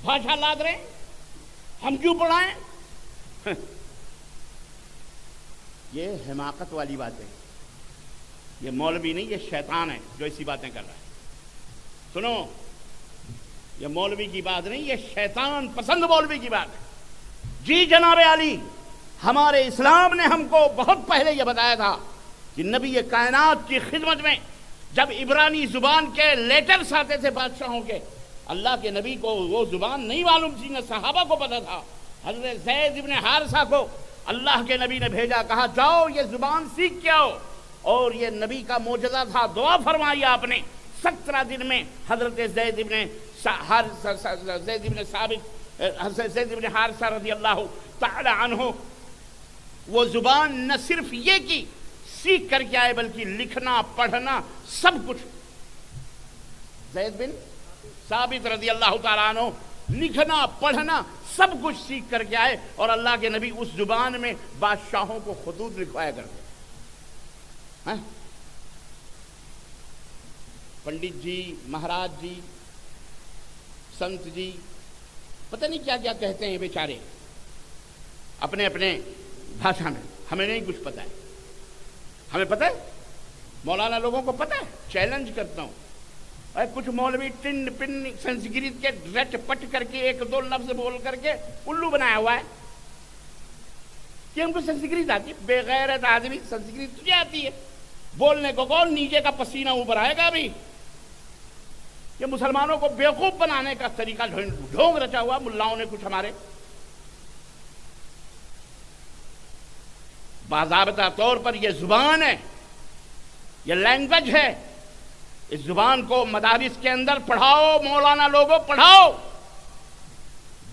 بھاشا لاد رہے ہیں، ہم کیوں پڑھائیں؟ یہ حماقت والی بات ہے. یہ مولوی نہیں، یہ شیطان ہے جو ایسی باتیں کر رہا ہے. سنو، یہ مولوی کی بات نہیں، یہ شیطان پسند مولوی کی بات ہے. جی جناب علی، ہمارے اسلام نے ہم کو بہت پہلے یہ بتایا تھا کہ نبی کائنات کی خدمت میں جب عبرانی زبان کے لیٹرز آتے تھے بادشاہوں کے، اللہ کے نبی کو وہ زبان نہیں معلوم تھی، نہ صحابہ کو پتہ تھا. حضرت زید بن حارثہ کو اللہ کے نبی نے بھیجا، کہا جاؤ یہ زبان سیکھ کے آؤ. اور یہ نبی کا معجزہ تھا، دعا فرمائی آپ نے 17 دن میں حضرت زید بن حارثہ رضی اللہ تعالی عنہ وہ زبان نہ صرف یہ کی سیکھ کر کے آئے، بلکہ لکھنا پڑھنا سب کچھ. زید بن ثابت رضی اللہ تعالیٰ عنہ لکھنا پڑھنا سب کچھ سیکھ کر کے آئے، اور اللہ کے نبی اس زبان میں بادشاہوں کو خطوط لکھوایا کرتے. پنڈت جی، مہاراج جی، سنت جی، پتہ نہیں کیا کیا کہتے ہیں بیچارے اپنے اپنے بھاشا میں. ہمیں نہیں کچھ پتہ ہے. ہمیں پتہ ہے، مولانا لوگوں کو پتہ ہے. چیلنج کرتا ہوں، اور کچھ مولوی ٹن پن سنسکرت کے رٹ پٹ کر کے ایک دو لفظ بول کر کے الو بنایا ہوا ہے کہ ہم کو سنسکرت آتی ہے. بغیرت آدمی، سنسکرت تجھے آتی ہے بولنے کو کون؟ نیچے کا پسینہ اوپر آئے گا. ابھی یہ مسلمانوں کو بیوقوف بنانے کا طریقہ ڈھونگ رچا ہوا ملاؤں نے کچھ ہمارے. باضابطہ طور پر یہ زبان ہے، یہ لینگویج ہے. اس زبان کو مدارس کے اندر پڑھاؤ، مولانا لوگوں پڑھاؤ.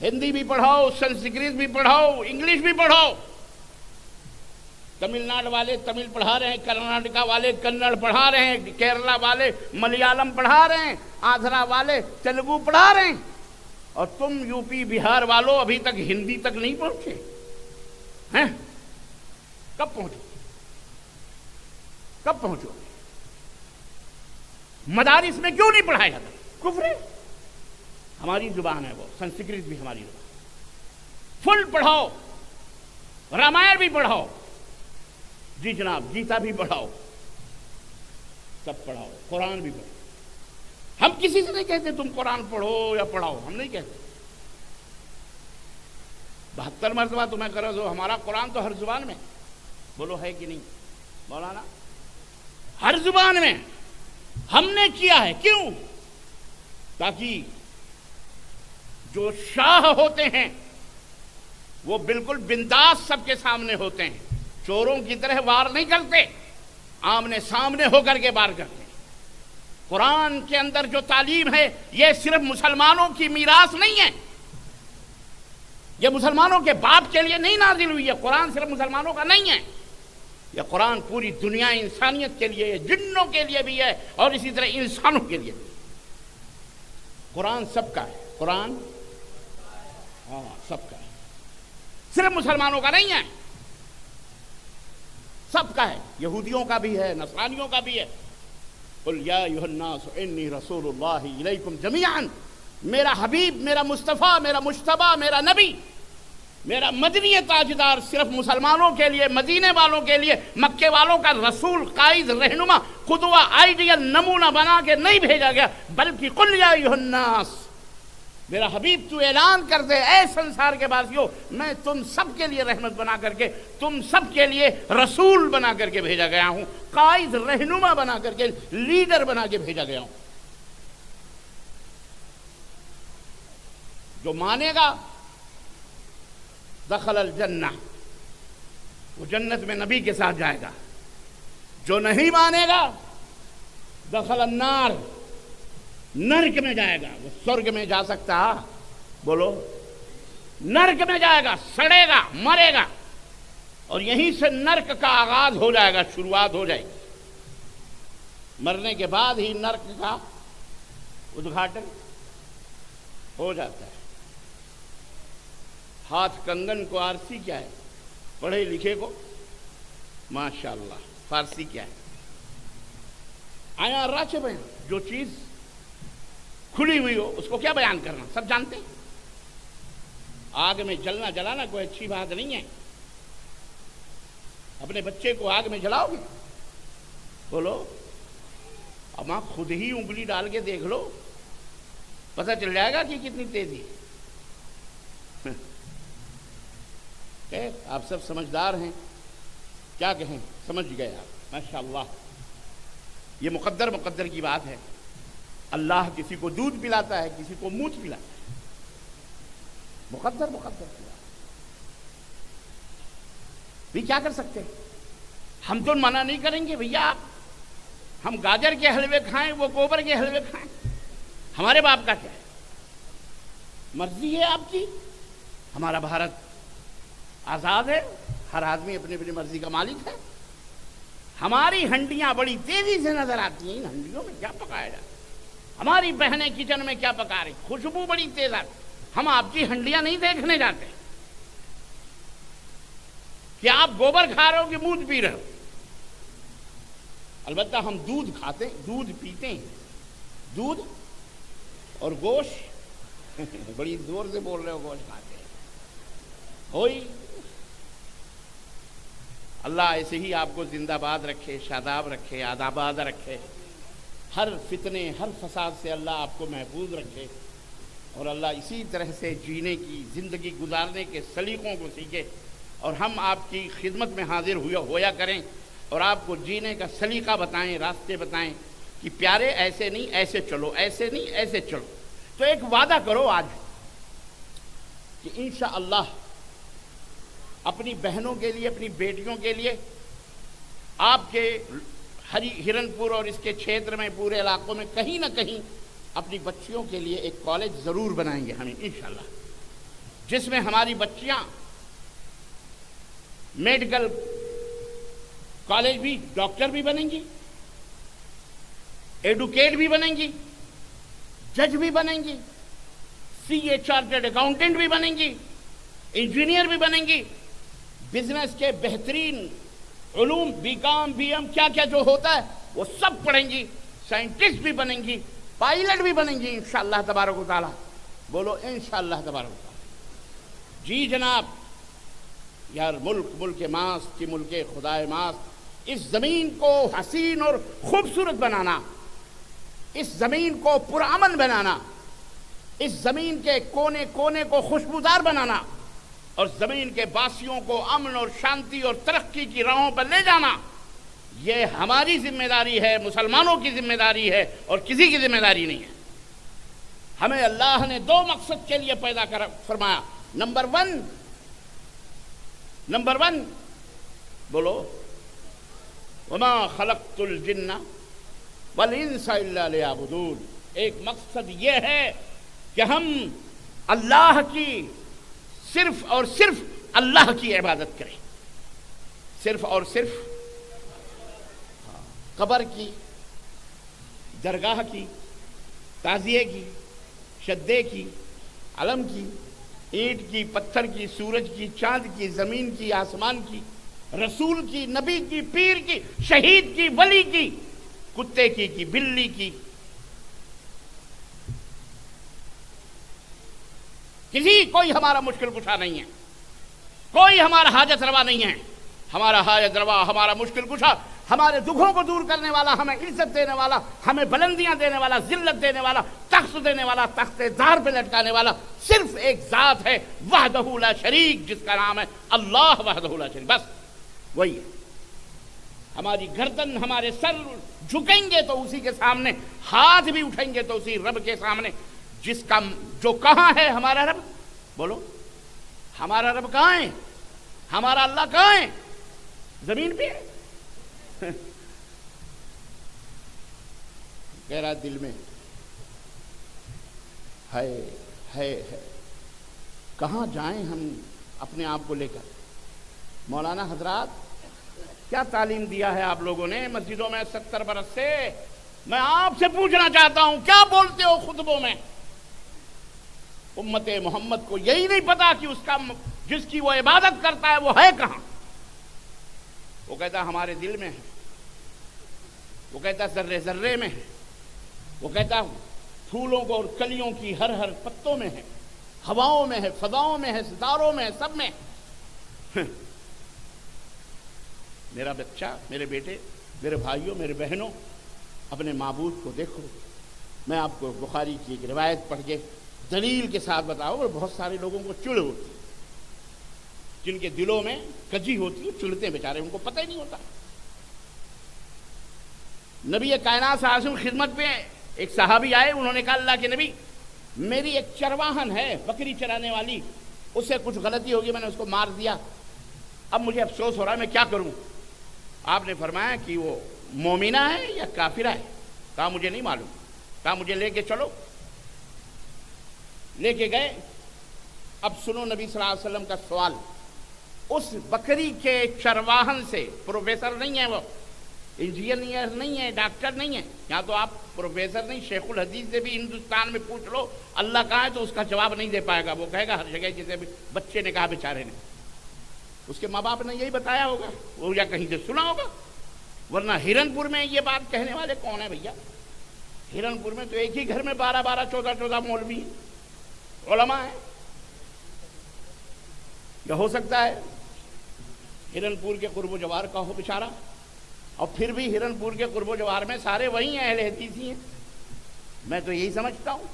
ہندی بھی پڑھاؤ، سنسکرت بھی پڑھاؤ، انگلش بھی پڑھاؤ۔ تمل ناڈو والے تمل پڑھا رہے ہیں، کرناٹکا والے کنڑ پڑھا رہے ہیں، کیرلا والے ملیالم پڑھا رہے ہیں، آندھرا والے تیلگو پڑھا رہے ہیں، اور تم یو پی بہار والوں ابھی تک ہندی تک نہیں پہنچے ہیں؟ کب پہنچو؟ کب پہنچو؟ مدارس میں کیوں نہیں پڑھایا جاتا؟ کفر ہے، ہماری زبان ہے وہ، سنسکرت بھی ہماری زبان، فل پڑھاؤ، رامائن بھی پڑھاؤ، جی جناب گیتا بھی پڑھاؤ، سب پڑھاؤ، قرآن بھی پڑھاؤ۔ ہم کسی سے نہیں کہتے تم قرآن پڑھو یا پڑھاؤ، ہم نہیں کہتے۔ 72 مرتبہ تمہیں کرو دو، ہمارا قرآن تو ہر زبان میں، بولو ہے کہ نہیں مولانا؟ ہر زبان میں ہم نے کیا ہے، کیوں؟ تاکہ جو شاہ ہوتے ہیں وہ بالکل بنداس سب کے سامنے ہوتے ہیں، چوروں کی طرح وار نہیں کرتے، آمنے سامنے ہو کر کے وار کرتے ہیں۔ قرآن کے اندر جو تعلیم ہے یہ صرف مسلمانوں کی میراث نہیں ہے، یہ مسلمانوں کے باپ کے لیے نہیں نازل ہوئی ہے، قرآن صرف مسلمانوں کا نہیں ہے، یہ قرآن پوری دنیا انسانیت کے لیے ہے، جنوں کے لیے بھی ہے اور اسی طرح انسانوں کے لیے بھی۔ قرآن سب کا ہے، قرآن سب کا ہے، صرف مسلمانوں کا نہیں ہے، سب کا ہے، یہودیوں کا بھی ہے، نصرانیوں کا بھی ہے۔ قل یا ایھا الناس انی رسول اللہ الیکم جمیعا، میرا حبیب، میرا مصطفیٰ، میرا مجتبی، میرا نبی، میرا مدنی تاجدار صرف مسلمانوں کے لیے، مدینے والوں کے لیے، مکے والوں کا رسول، قائد، رہنما، قدوہ، آئیڈیل، نمونہ بنا کے نہیں بھیجا گیا، بلکہ قل یا ایھا الناس، میرا حبیب تو اعلان کر دے اے سنسار کے باسیوں، میں تم سب کے لیے رحمت بنا کر کے، تم سب کے لیے رسول بنا کر کے بھیجا گیا ہوں، قائد، رہنما بنا کر کے، لیڈر بنا کے بھیجا گیا ہوں۔ جو مانے گا دخل الجنہ، وہ جنت میں نبی کے ساتھ جائے گا، جو نہیں مانے گا دخل النار، نرک میں جائے گا۔ وہ سرگ میں جا سکتا، بولو؟ نرک میں جائے گا، سڑے گا، مرے گا، اور یہیں سے نرک کا آغاز ہو جائے گا، شروعات ہو جائے گی، مرنے کے بعد ہی نرک کا ادگھاٹن ہو جاتا ہے۔ ہاتھ کنگن کو آرسی کیا ہے؟ پڑھے لکھے کو ماشاءاللہ فارسی کیا ہے؟ آیا راچے بیان، جو چیز کھلی ہوئی ہو اس کو کیا بیان کرنا، سب جانتے ہیں۔ آگ میں جلنا جلانا کوئی اچھی بات نہیں ہے۔ اپنے بچے کو آگ میں جلاؤ گے؟ بولو؟ اب آپ خود ہی انگلی ڈال کے دیکھ لو، پتہ چل جائے گا کہ کتنی تیزی ہے۔ آپ سب سمجھدار ہیں، کیا کہیں، سمجھ گئے آپ، ماشاءاللہ۔ یہ مقدر کی بات ہے۔ اللہ کسی کو دودھ پلاتا ہے، کسی کو موت پلاتا ہے، مقدر کی بات بھی کیا کر سکتے ہیں؟ ہم تو منع نہیں کریں گے بھیا، ہم گاجر کے حلوے کھائیں، وہ گوبر کے حلوے کھائیں، ہمارے باپ کا کیا ہے؟ مرضی ہے آپ کی۔ ہمارا بھارت آزاد ہے، ہر آدمی اپنی اپنی مرضی کا مالک ہے۔ ہماری ہنڈیاں بڑی تیزی سے نظر آتی ہیں، ان ہنڈیوں میں کیا پکایا جاتا ہے؟ ہماری بہنیں کچن میں کیا پکا رہی، خوشبو بڑی تیز آتی، ہم آپ کی ہنڈیاں نہیں دیکھنے جاتے کہ آپ گوبر کھا رہے ہو کہ مونج پی رہے ہو۔ البتہ ہم دودھ کھاتے، دودھ پیتے ہیں، دودھ اور گوشت بڑی زور سے بول رہے ہو، گوشت کھاتے ہیں ہوئی۔ اللہ ایسے ہی آپ کو زندہ باد رکھے، شاداب رکھے، آداباد رکھے، ہر فتنے، ہر فساد سے اللہ آپ کو محفوظ رکھے، اور اللہ اسی طرح سے جینے کی، زندگی گزارنے کے سلیقوں کو سیکھے، اور ہم آپ کی خدمت میں حاضر ہویا کریں، اور آپ کو جینے کا سلیقہ بتائیں، راستے بتائیں کہ پیارے ایسے نہیں، ایسے چلو، ایسے نہیں، ایسے چلو۔ تو ایک وعدہ کرو آج کہ انشاءاللہ اپنی بہنوں کے لیے، اپنی بیٹیوں کے لیے، آپ کے ہرن پور اور اس کے چھیتر میں، پورے علاقوں میں کہیں نہ کہیں اپنی بچیوں کے لیے ایک کالج ضرور بنائیں گے ہمیں انشاءاللہ۔ جس میں ہماری بچیاں میڈیکل کالج بھی ڈاکٹر بھی بنیں گی، ایڈوکیٹ بھی بنیں گی، جج بھی بنیں گی، سی اے چارٹرڈ اکاؤنٹنٹ بھی بنیں گی، انجینئر بھی بنیں گی، بزنس کے بہترین علوم بی کام بی ایم کیا کیا جو ہوتا ہے وہ سب پڑھیں گی، سائنٹسٹ بھی بنیں گی، پائلٹ بھی بنیں گی انشاءاللہ تبارک و تعالی۔ بولو انشاءاللہ تبارک و تعالی۔ جی جناب، یار ملک ماست کی ملک خدائے ماست، اس زمین کو حسین اور خوبصورت بنانا، اس زمین کو پرامن بنانا، اس زمین کے کونے کونے کو خوشبودار بنانا اور زمین کے باسیوں کو امن اور شانتی اور ترقی کی راہوں پر لے جانا، یہ ہماری ذمہ داری ہے، مسلمانوں کی ذمہ داری ہے اور کسی کی ذمہ داری نہیں ہے۔ ہمیں اللہ نے دو مقصد کے لیے پیدا فرمایا۔ نمبر ون بولو، وما خلقت الجن والانس الا لیعبدون۔ ایک مقصد یہ ہے کہ ہم اللہ کی صرف اور صرف اللہ کی عبادت کریں، صرف اور صرف قبر کی، درگاہ کی، تعزیے کی، شدے کی، علم کی، اینٹ کی، پتھر کی، سورج کی، چاند کی، زمین کی، آسمان کی، رسول کی، نبی کی، پیر کی، شہید کی، ولی کی، کتے کی بلی کی، کوئی ہمارا مشکل کشا نہیں ہے، کوئی ہمارا حاجت روا نہیں ہے۔ ہمارا حاجت روا، ہمارا مشکل کشا، ہمارے دکھوں کو دور کرنے والا، ہمیں عزت دینے والا، ہمیں بلندیاں دینے والا، ذلت دینے والا، تخت دینے والا، تخت دار پہ لٹکانے والا صرف ایک ذات ہے، وحدہ لا شریک، جس کا نام ہے اللہ وحدہ لا شریک، بس وہی ہے۔ ہماری گردن، ہمارے سر جھکیں گے تو اسی کے سامنے، ہاتھ بھی اٹھیں گے تو اسی رب کے سامنے، جس کا جو کہاں ہے ہمارا رب؟ بولو، ہمارا رب کہاں ہے؟ ہمارا اللہ کہاں ہے؟ زمین پہ ہے۔ کہہ رہا دل میں ہے کہاں جائیں ہم اپنے آپ کو لے کر؟ مولانا حضرات، کیا تعلیم دیا ہے آپ لوگوں نے مسجدوں میں 70 برس سے؟ میں آپ سے پوچھنا چاہتا ہوں، کیا بولتے ہو خطبوں میں؟ امت محمد کو یہی نہیں پتا کہ اس کا جس کی وہ عبادت کرتا ہے وہ ہے کہاں؟ وہ کہتا ہے ہمارے دل میں ہے، وہ کہتا ہے ذرے ذرے میں ہے، وہ کہتا ہے پھولوں کو اور کلیوں کی ہر پتوں میں ہے، ہواؤں میں ہے، فضاؤں میں ہے، ستاروں میں ہے، سب میں۔ میرا بچہ، میرے بیٹے، میرے بھائیوں، میرے بہنوں، اپنے معبود کو دیکھو۔ میں آپ کو بخاری کی ایک روایت پڑھ کے دلیل کے ساتھ بتاؤ، اور بہت سارے لوگوں کو چڑ ہوتی ہے، جن کے دلوں میں کجی ہوتی ہے، چڑھتے ہیں بیچارے، ان کو پتہ ہی نہیں ہوتا۔ نبی کائنات صلی اللہ علیہ وسلم خدمت پہ ایک صحابی آئے، انہوں نے کہا اللہ کے نبی، میری ایک چرواہن ہے، بکری چرانے والی، اس سے کچھ غلطی ہوگی، میں نے اس کو مار دیا، اب مجھے افسوس ہو رہا ہے، میں کیا کروں؟ آپ نے فرمایا کہ وہ مومنہ ہے یا کافرہ ہے؟ کہا مجھے نہیں معلوم۔ کہا مجھے لے کے چلو۔ لے کے گئے۔ اب سنو نبی صلی اللہ علیہ وسلم کا سوال۔ اس بکری کے چرواہن سے، پروفیسر نہیں ہے وہ، انجینئر نہیں ہے، ڈاکٹر نہیں ہے، یہاں تو آپ پروفیسر نہیں، شیخ الحدیث سے بھی ہندوستان میں پوچھ لو اللہ کہاں ہے تو اس کا جواب نہیں دے پائے گا، وہ کہے گا ہر جگہ، جسے بھی بچے نے کہا بیچارے نے، اس کے ماں باپ نے یہی بتایا ہوگا، وہ یا کہیں سے سنا ہوگا، ورنہ ہرن پور میں یہ بات کہنے والے کون ہیں بھیا؟ ہرن پور میں تو ایک ہی گھر میں 12 14 مولوی علماء ہیں۔ یا ہو سکتا ہے ہرن پور کے قرب و جوار کا ہو بیچارہ، اور پھر بھی ہرن پور کے قرب و جوار میں سارے وہی ہیں، اہل حدیث ہی ہیں۔ میں تو یہی سمجھتا ہوں،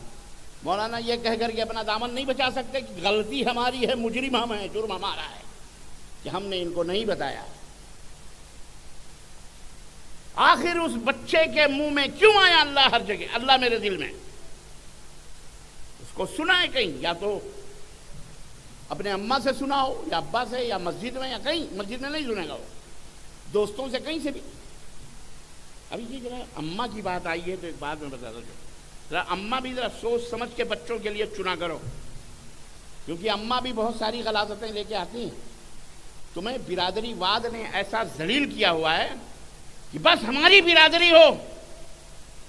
مولانا یہ کہہ کر کے اپنا دامن نہیں بچا سکتے کہ غلطی ہماری ہے، مجرم ہم ہیں، جرم ہمارا ہے کہ ہم نے ان کو نہیں بتایا۔ آخر اس بچے کے منہ میں کیوں آیا اللہ ہر جگہ؟ اللہ میرے دل میں، اس کو سنا ہے کہیں، یا تو اپنے اماں سے سنا ہو، یا ابا سے، یا مسجد میں، یا کہیں مسجد میں نہیں سنے گا، وہ دوستوں سے کہیں سے بھی۔ ابھی یہ ذرا اماں کی بات آئی ہے تو ایک بات میں بتا دوں، ذرا اماں بھی ذرا سوچ سمجھ کے بچوں کے لیے چنا کرو۔ کیونکہ اماں بھی بہت ساری غلاظتیں لے کے آتی ہیں. تمہیں برادری واد نے ایسا ذلیل کیا ہوا ہے کہ بس ہماری برادری ہو،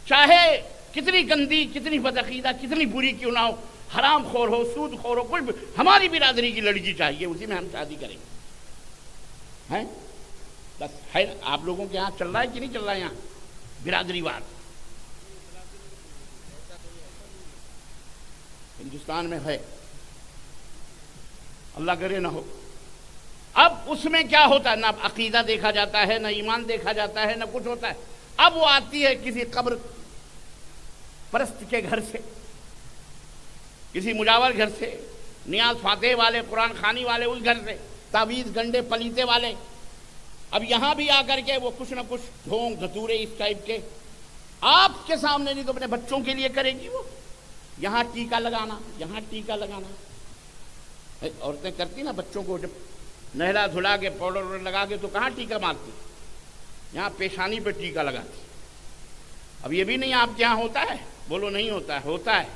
چاہے کتنی گندی، کتنی بدعقیدہ، کتنی بری کیوں نہ ہو، حرام خور ہو، سود خور ہو، کچھ بھی، ہماری برادری کی لڑکی چاہیے، اسی میں ہم شادی کریں گے. ہیں بس ہے. آپ لوگوں کے یہاں چل رہا ہے کہ نہیں چل رہا ہے یہاں برادری واد؟ ہندوستان میں ہے، اللہ کرے نہ ہو. اب اس میں کیا ہوتا ہے؟ نہ عقیدہ دیکھا جاتا ہے، نہ ایمان دیکھا جاتا ہے، نہ کچھ ہوتا ہے. اب وہ آتی ہے کسی قبر پرست کے گھر سے، کسی مجاور گھر سے، نیاز فاتح والے، قرآن خوانی والے اس گھر سے، تعویذ گنڈے پلیتے والے. اب یہاں بھی آ کر کے وہ کچھ نہ کچھ ڈھونگ دھتورے اس ٹائپ کے آپ کے سامنے نہیں تو اپنے بچوں کے لیے کرے گی. وہ یہاں ٹیکا لگانا، یہاں ٹیکا لگانا. عورتیں کرتی نا بچوں کو جب نہلا دھلا کے پاؤڈر لگا کے تو کہاں ٹیکا مارتی؟ یہاں پیشانی پہ ٹیکا لگاتی. اب یہ بھی نہیں آپ کے یہاں ہوتا ہے؟ بولو نہیں ہوتا ہے. ہوتا ہے.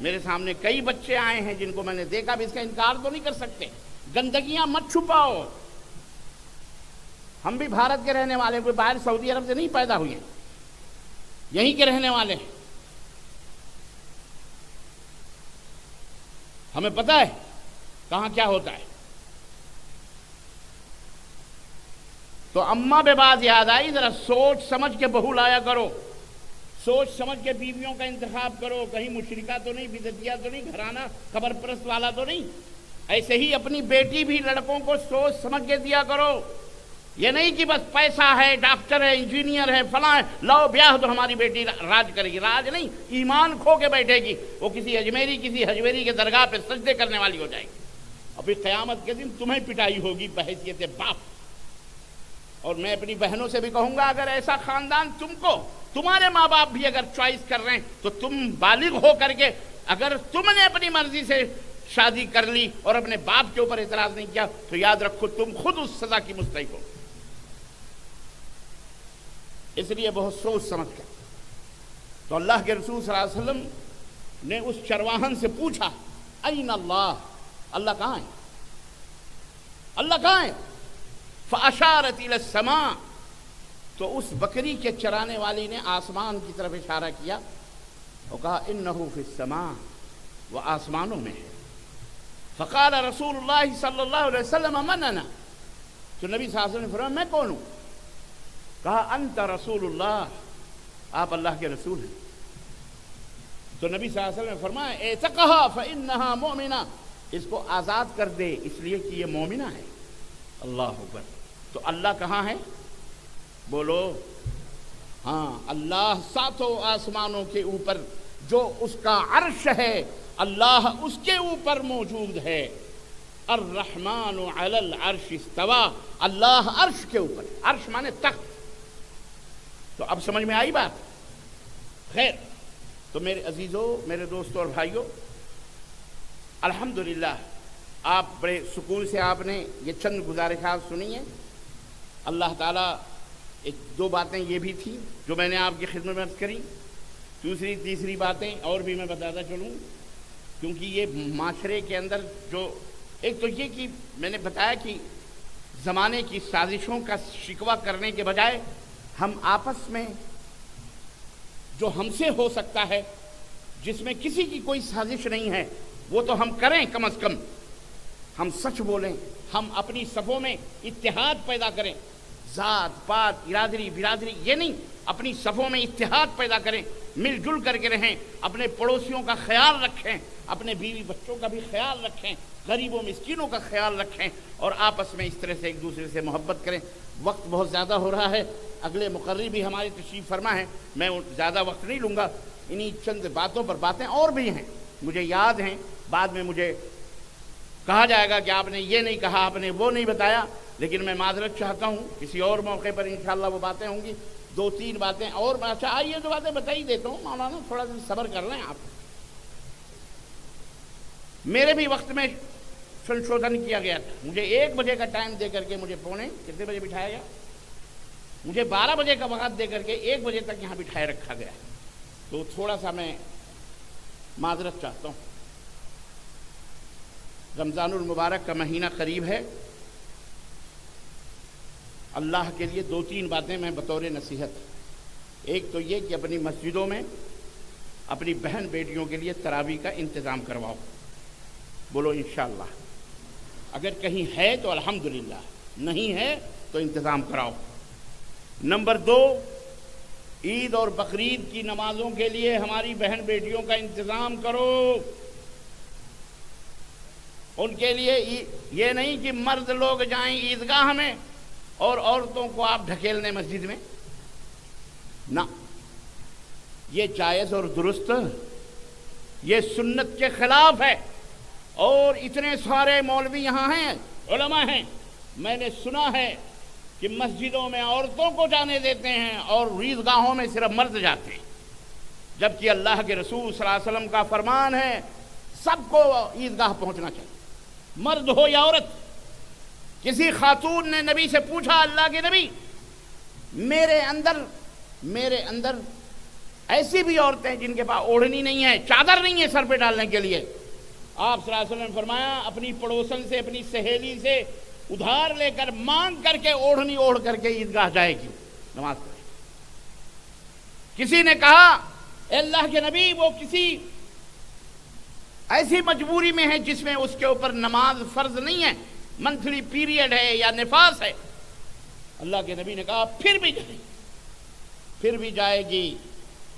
میرے سامنے کئی بچے آئے ہیں جن کو میں نے دیکھا بھی، اس کا انکار تو نہیں کر سکتے. گندگیاں مت چھپاؤ. ہم بھی بھارت کے رہنے والے، کوئی باہر سعودی عرب سے نہیں پیدا ہوئے ہیں، یہیں کے رہنے والے ہیں. ہمیں پتہ ہے کہاں کیا ہوتا ہے. تو اماں بے بات یاد آئی، ذرا سوچ سمجھ کے بہو لایا کرو، سوچ سمجھ کے بیویوں کا انتخاب کرو. کہیں مشرکہ تو نہیں، بدعتیہ تو نہیں، گھرانہ خبر پرست والا تو نہیں. ایسے ہی اپنی بیٹی بھی لڑکوں کو سوچ سمجھ کے دیا کرو. یہ نہیں کہ بس پیسہ ہے، ڈاکٹر ہے، انجینئر ہے، فلاں ہے، لاؤ بیاہ تو ہماری بیٹی راج کرے گی. راج نہیں، ایمان کھو کے بیٹھے گی. وہ کسی اجمیری، کسی حجویری کے درگاہ پہ سجدے کرنے والی ہو جائے گی. اور پھر قیامت کے دن تمہیں پٹائی ہوگی بحیثیت باپ. اور میں اپنی بہنوں سے بھی کہوں گا، اگر ایسا خاندان تم کو، تمہارے ماں باپ بھی اگر چوائس کر رہے ہیں تو تم بالغ ہو کر کے اگر تم نے اپنی مرضی سے شادی کر لی اور اپنے باپ کے اوپر اعتراض نہیں کیا تو یاد رکھو تم خود اس سزا کی مستحق ہو. اس لیے بہت سوچ سمجھ کر. تو اللہ کے رسول صلی اللہ علیہ وسلم نے اس چرواہن سے پوچھا، این اللہ، اللہ کہاں ہے؟ اللہ کہاں ہے؟ فاشارت الی السماء، تو اس بکری کے چرانے والی نے آسمان کی طرف اشارہ کیا اور کہا انہ فی السماء، وہ آسمانوں میں ہے. فقال رسول اللہ صلی اللہ علیہ وسلم من انا، تو نبی صلی اللہ علیہ وسلم نے فرمایا میں کون ہوں؟ کہا انت رسول اللہ، آپ اللہ کے رسول ہیں. تو نبی صلی اللہ علیہ وسلم نے فرمایا اعتقھا فانھا مؤمنہ، اس کو آزاد کر دے اس لیے کہ یہ مومنہ ہے. اللہ اکبر. تو اللہ کہاں ہے؟ بولو. ہاں، اللہ ساتوں آسمانوں کے اوپر جو اس کا عرش ہے، اللہ اس کے اوپر موجود ہے. الرحمن علی العرش استوى، اللہ عرش کے اوپر. عرش مانے تخت. تو اب سمجھ میں آئی بات؟ خیر، تو میرے عزیزوں، میرے دوستوں اور بھائیوں، الحمدللہ آپ بڑے سکون سے آپ نے یہ چند گزارشات سنی ہیں. اللہ تعالیٰ، ایک دو باتیں یہ بھی تھیں جو میں نے آپ کی خدمت میں عرض کری. دوسری تیسری باتیں اور بھی میں بتاتا چلوں، کیونکہ یہ معاشرے کے اندر جو ایک تو یہ کہ میں نے بتایا کہ زمانے کی سازشوں کا شکوہ کرنے کے بجائے ہم آپس میں جو ہم سے ہو سکتا ہے، جس میں کسی کی کوئی سازش نہیں ہے، وہ تو ہم کریں. کم از کم ہم سچ بولیں، ہم اپنی صفوں میں اتحاد پیدا کریں. ذات پات برادری یہ نہیں، اپنی صفوں میں اتحاد پیدا کریں، مل جل کر کے رہیں، اپنے پڑوسیوں کا خیال رکھیں، اپنے بیوی بچوں کا بھی خیال رکھیں، غریبوں مسکینوں کا خیال رکھیں، اور آپس میں اس طرح سے ایک دوسرے سے محبت کریں. وقت بہت زیادہ ہو رہا ہے، اگلے مقرری بھی ہماری تشریف فرما ہے، میں زیادہ وقت نہیں لوں گا. انہی چند باتوں پر باتیں اور بھی ہیں مجھے یاد ہیں، بعد میں مجھے کہا جائے گا کہ آپ نے یہ نہیں کہا، آپ نے وہ نہیں بتایا، لیکن میں معذرت چاہتا ہوں. کسی اور موقع پر انشاءاللہ وہ باتیں ہوں گی. دو تین باتیں اور. اچھا آئیے جو باتیں بتا ہی دیتا ہوں. مولانا تھوڑا سا صبر کر لیں آپ. میرے بھی وقت میں سنشودھن کیا گیا تھا. مجھے 1 بجے کا ٹائم دے کر کے مجھے پونے کتنے بجے بٹھایا گیا؟ مجھے 12 بجے کا وقت دے کر کے 1 بجے تک یہاں بٹھائے رکھا گیا. تو تھوڑا سا میں معذرت چاہتا ہوں. رمضان المبارک کا مہینہ قریب ہے. اللہ کے لیے 2-3 باتیں میں بطور نصیحت، ایک تو یہ کہ اپنی مسجدوں میں اپنی بہن بیٹیوں کے لیے تراویح کا انتظام کرواؤ. بولو انشاءاللہ. اگر کہیں ہے تو الحمدللہ، نہیں ہے تو انتظام کراؤ. نمبر 2، عید اور بقرعید کی نمازوں کے لیے ہماری بہن بیٹیوں کا انتظام کرو. ان کے لیے یہ نہیں کہ مرد لوگ جائیں عیدگاہ میں اور عورتوں کو آپ ڈھکیل دیں مسجد میں. نہ، یہ جائز اور درست، یہ سنت کے خلاف ہے. اور اتنے سارے مولوی یہاں ہیں، علماء ہیں، میں نے سنا ہے کہ مسجدوں میں عورتوں کو جانے دیتے ہیں اور عیدگاہوں میں صرف مرد جاتے ہیں، جبکہ اللہ کے رسول صلی اللہ علیہ وسلم کا فرمان ہے سب کو عیدگاہ پہنچنا چاہیے، مرد ہو یا عورت. کسی خاتون نے نبی سے پوچھا، اللہ کے نبی، میرے اندر ایسی بھی عورتیں جن کے پاس اوڑھنی نہیں ہے، چادر نہیں ہے سر پہ ڈالنے کے لیے. آپ صلی اللہ علیہ وسلم نے فرمایا اپنی پڑوسن سے، اپنی سہیلی سے ادھار لے کر، مانگ کر کے اوڑھنی اوڑھ کر کے عیدگاہ جائے گی، نماز پڑھے. کسی نے کہا اے اللہ کے نبی، وہ کسی ایسی مجبوری میں ہے جس میں اس کے اوپر نماز فرض نہیں ہے، منتھلی پیریڈ ہے یا نفاس ہے. اللہ کے نبی نے کہا پھر بھی جائے گی،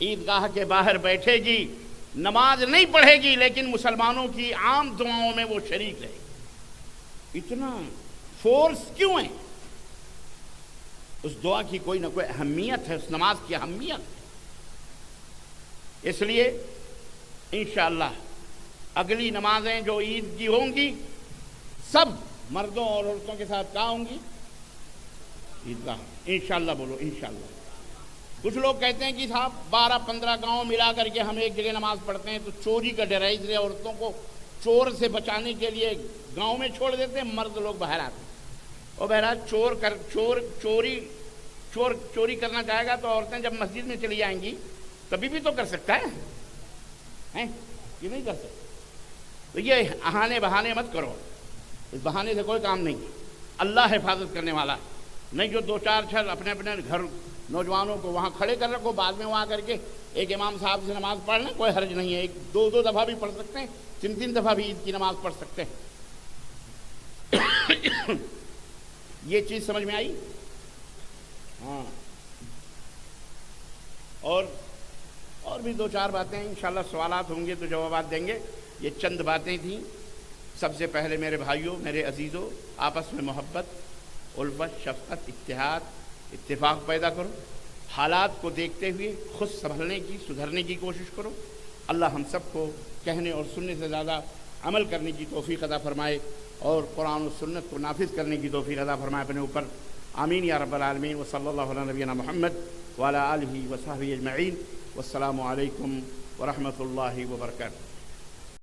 عیدگاہ کے باہر بیٹھے گی، نماز نہیں پڑھے گی، لیکن مسلمانوں کی عام دعاؤں میں وہ شریک رہے گی. اتنا فورس کیوں ہے؟ اس دعا کی کوئی نہ کوئی اہمیت ہے، اس نماز کی اہمیت ہے. اس لیے انشاءاللہ اگلی نمازیں جو عید کی ہوں گی سب مردوں اور عورتوں کے ساتھ کہاں ہوں گی؟ عیدگاہ. انشاءاللہ بولو انشاءاللہ. کچھ لوگ کہتے ہیں کہ صاحب 12-15 گاؤں ملا کر کے ہم ایک جگہ نماز پڑھتے ہیں تو چوری کا ڈر ہے، اس لیے عورتوں کو چور سے بچانے کے لیے گاؤں میں چھوڑ دیتے ہیں، مرد لوگ باہر آتے ہیں. اور بہرحال چوری کرنا چاہے گا تو عورتیں جب مسجد میں چلی جائیں گی تبھی بھی تو کر سکتا ہے، یہ نہیں کر سکتا. تو یہ بہانے مت کرو، اس بہانے سے کوئی کام نہیں. اللہ حفاظت کرنے والا ہے. نہیں جو 2-4 چھل اپنے گھر نوجوانوں کو وہاں کھڑے کر رکھو، بعد میں وہاں کر کے ایک امام صاحب سے نماز پڑھ لیں، کوئی حرج نہیں ہے. 2 دفعہ بھی پڑھ سکتے ہیں، 3 دفعہ بھی عید کی نماز پڑھ سکتے ہیں. یہ چیز سمجھ میں آئی؟ ہاں. اور بھی 2-4 باتیں انشاءاللہ سوالات ہوں گے تو جوابات دیں گے. یہ چند باتیں تھیں. سب سے پہلے میرے بھائیوں، میرے عزیزوں، آپس میں محبت، الفت، شفقت، اتفاق پیدا کرو. حالات کو دیکھتے ہوئے خود سدھرنے کی کوشش کرو. اللہ ہم سب کو کہنے اور سننے سے زیادہ عمل کرنے کی توفیق عطا فرمائے اور قرآن و سنت کو نافذ کرنے کی توفیق عطا فرمائے اپنے اوپر. آمین یا رب العالمین. وصلی اللہ علی نبینا محمد وعلی آلہ وصحبہ اجمعین. والسلام علیکم ورحمۃ اللہ وبرکاتہ.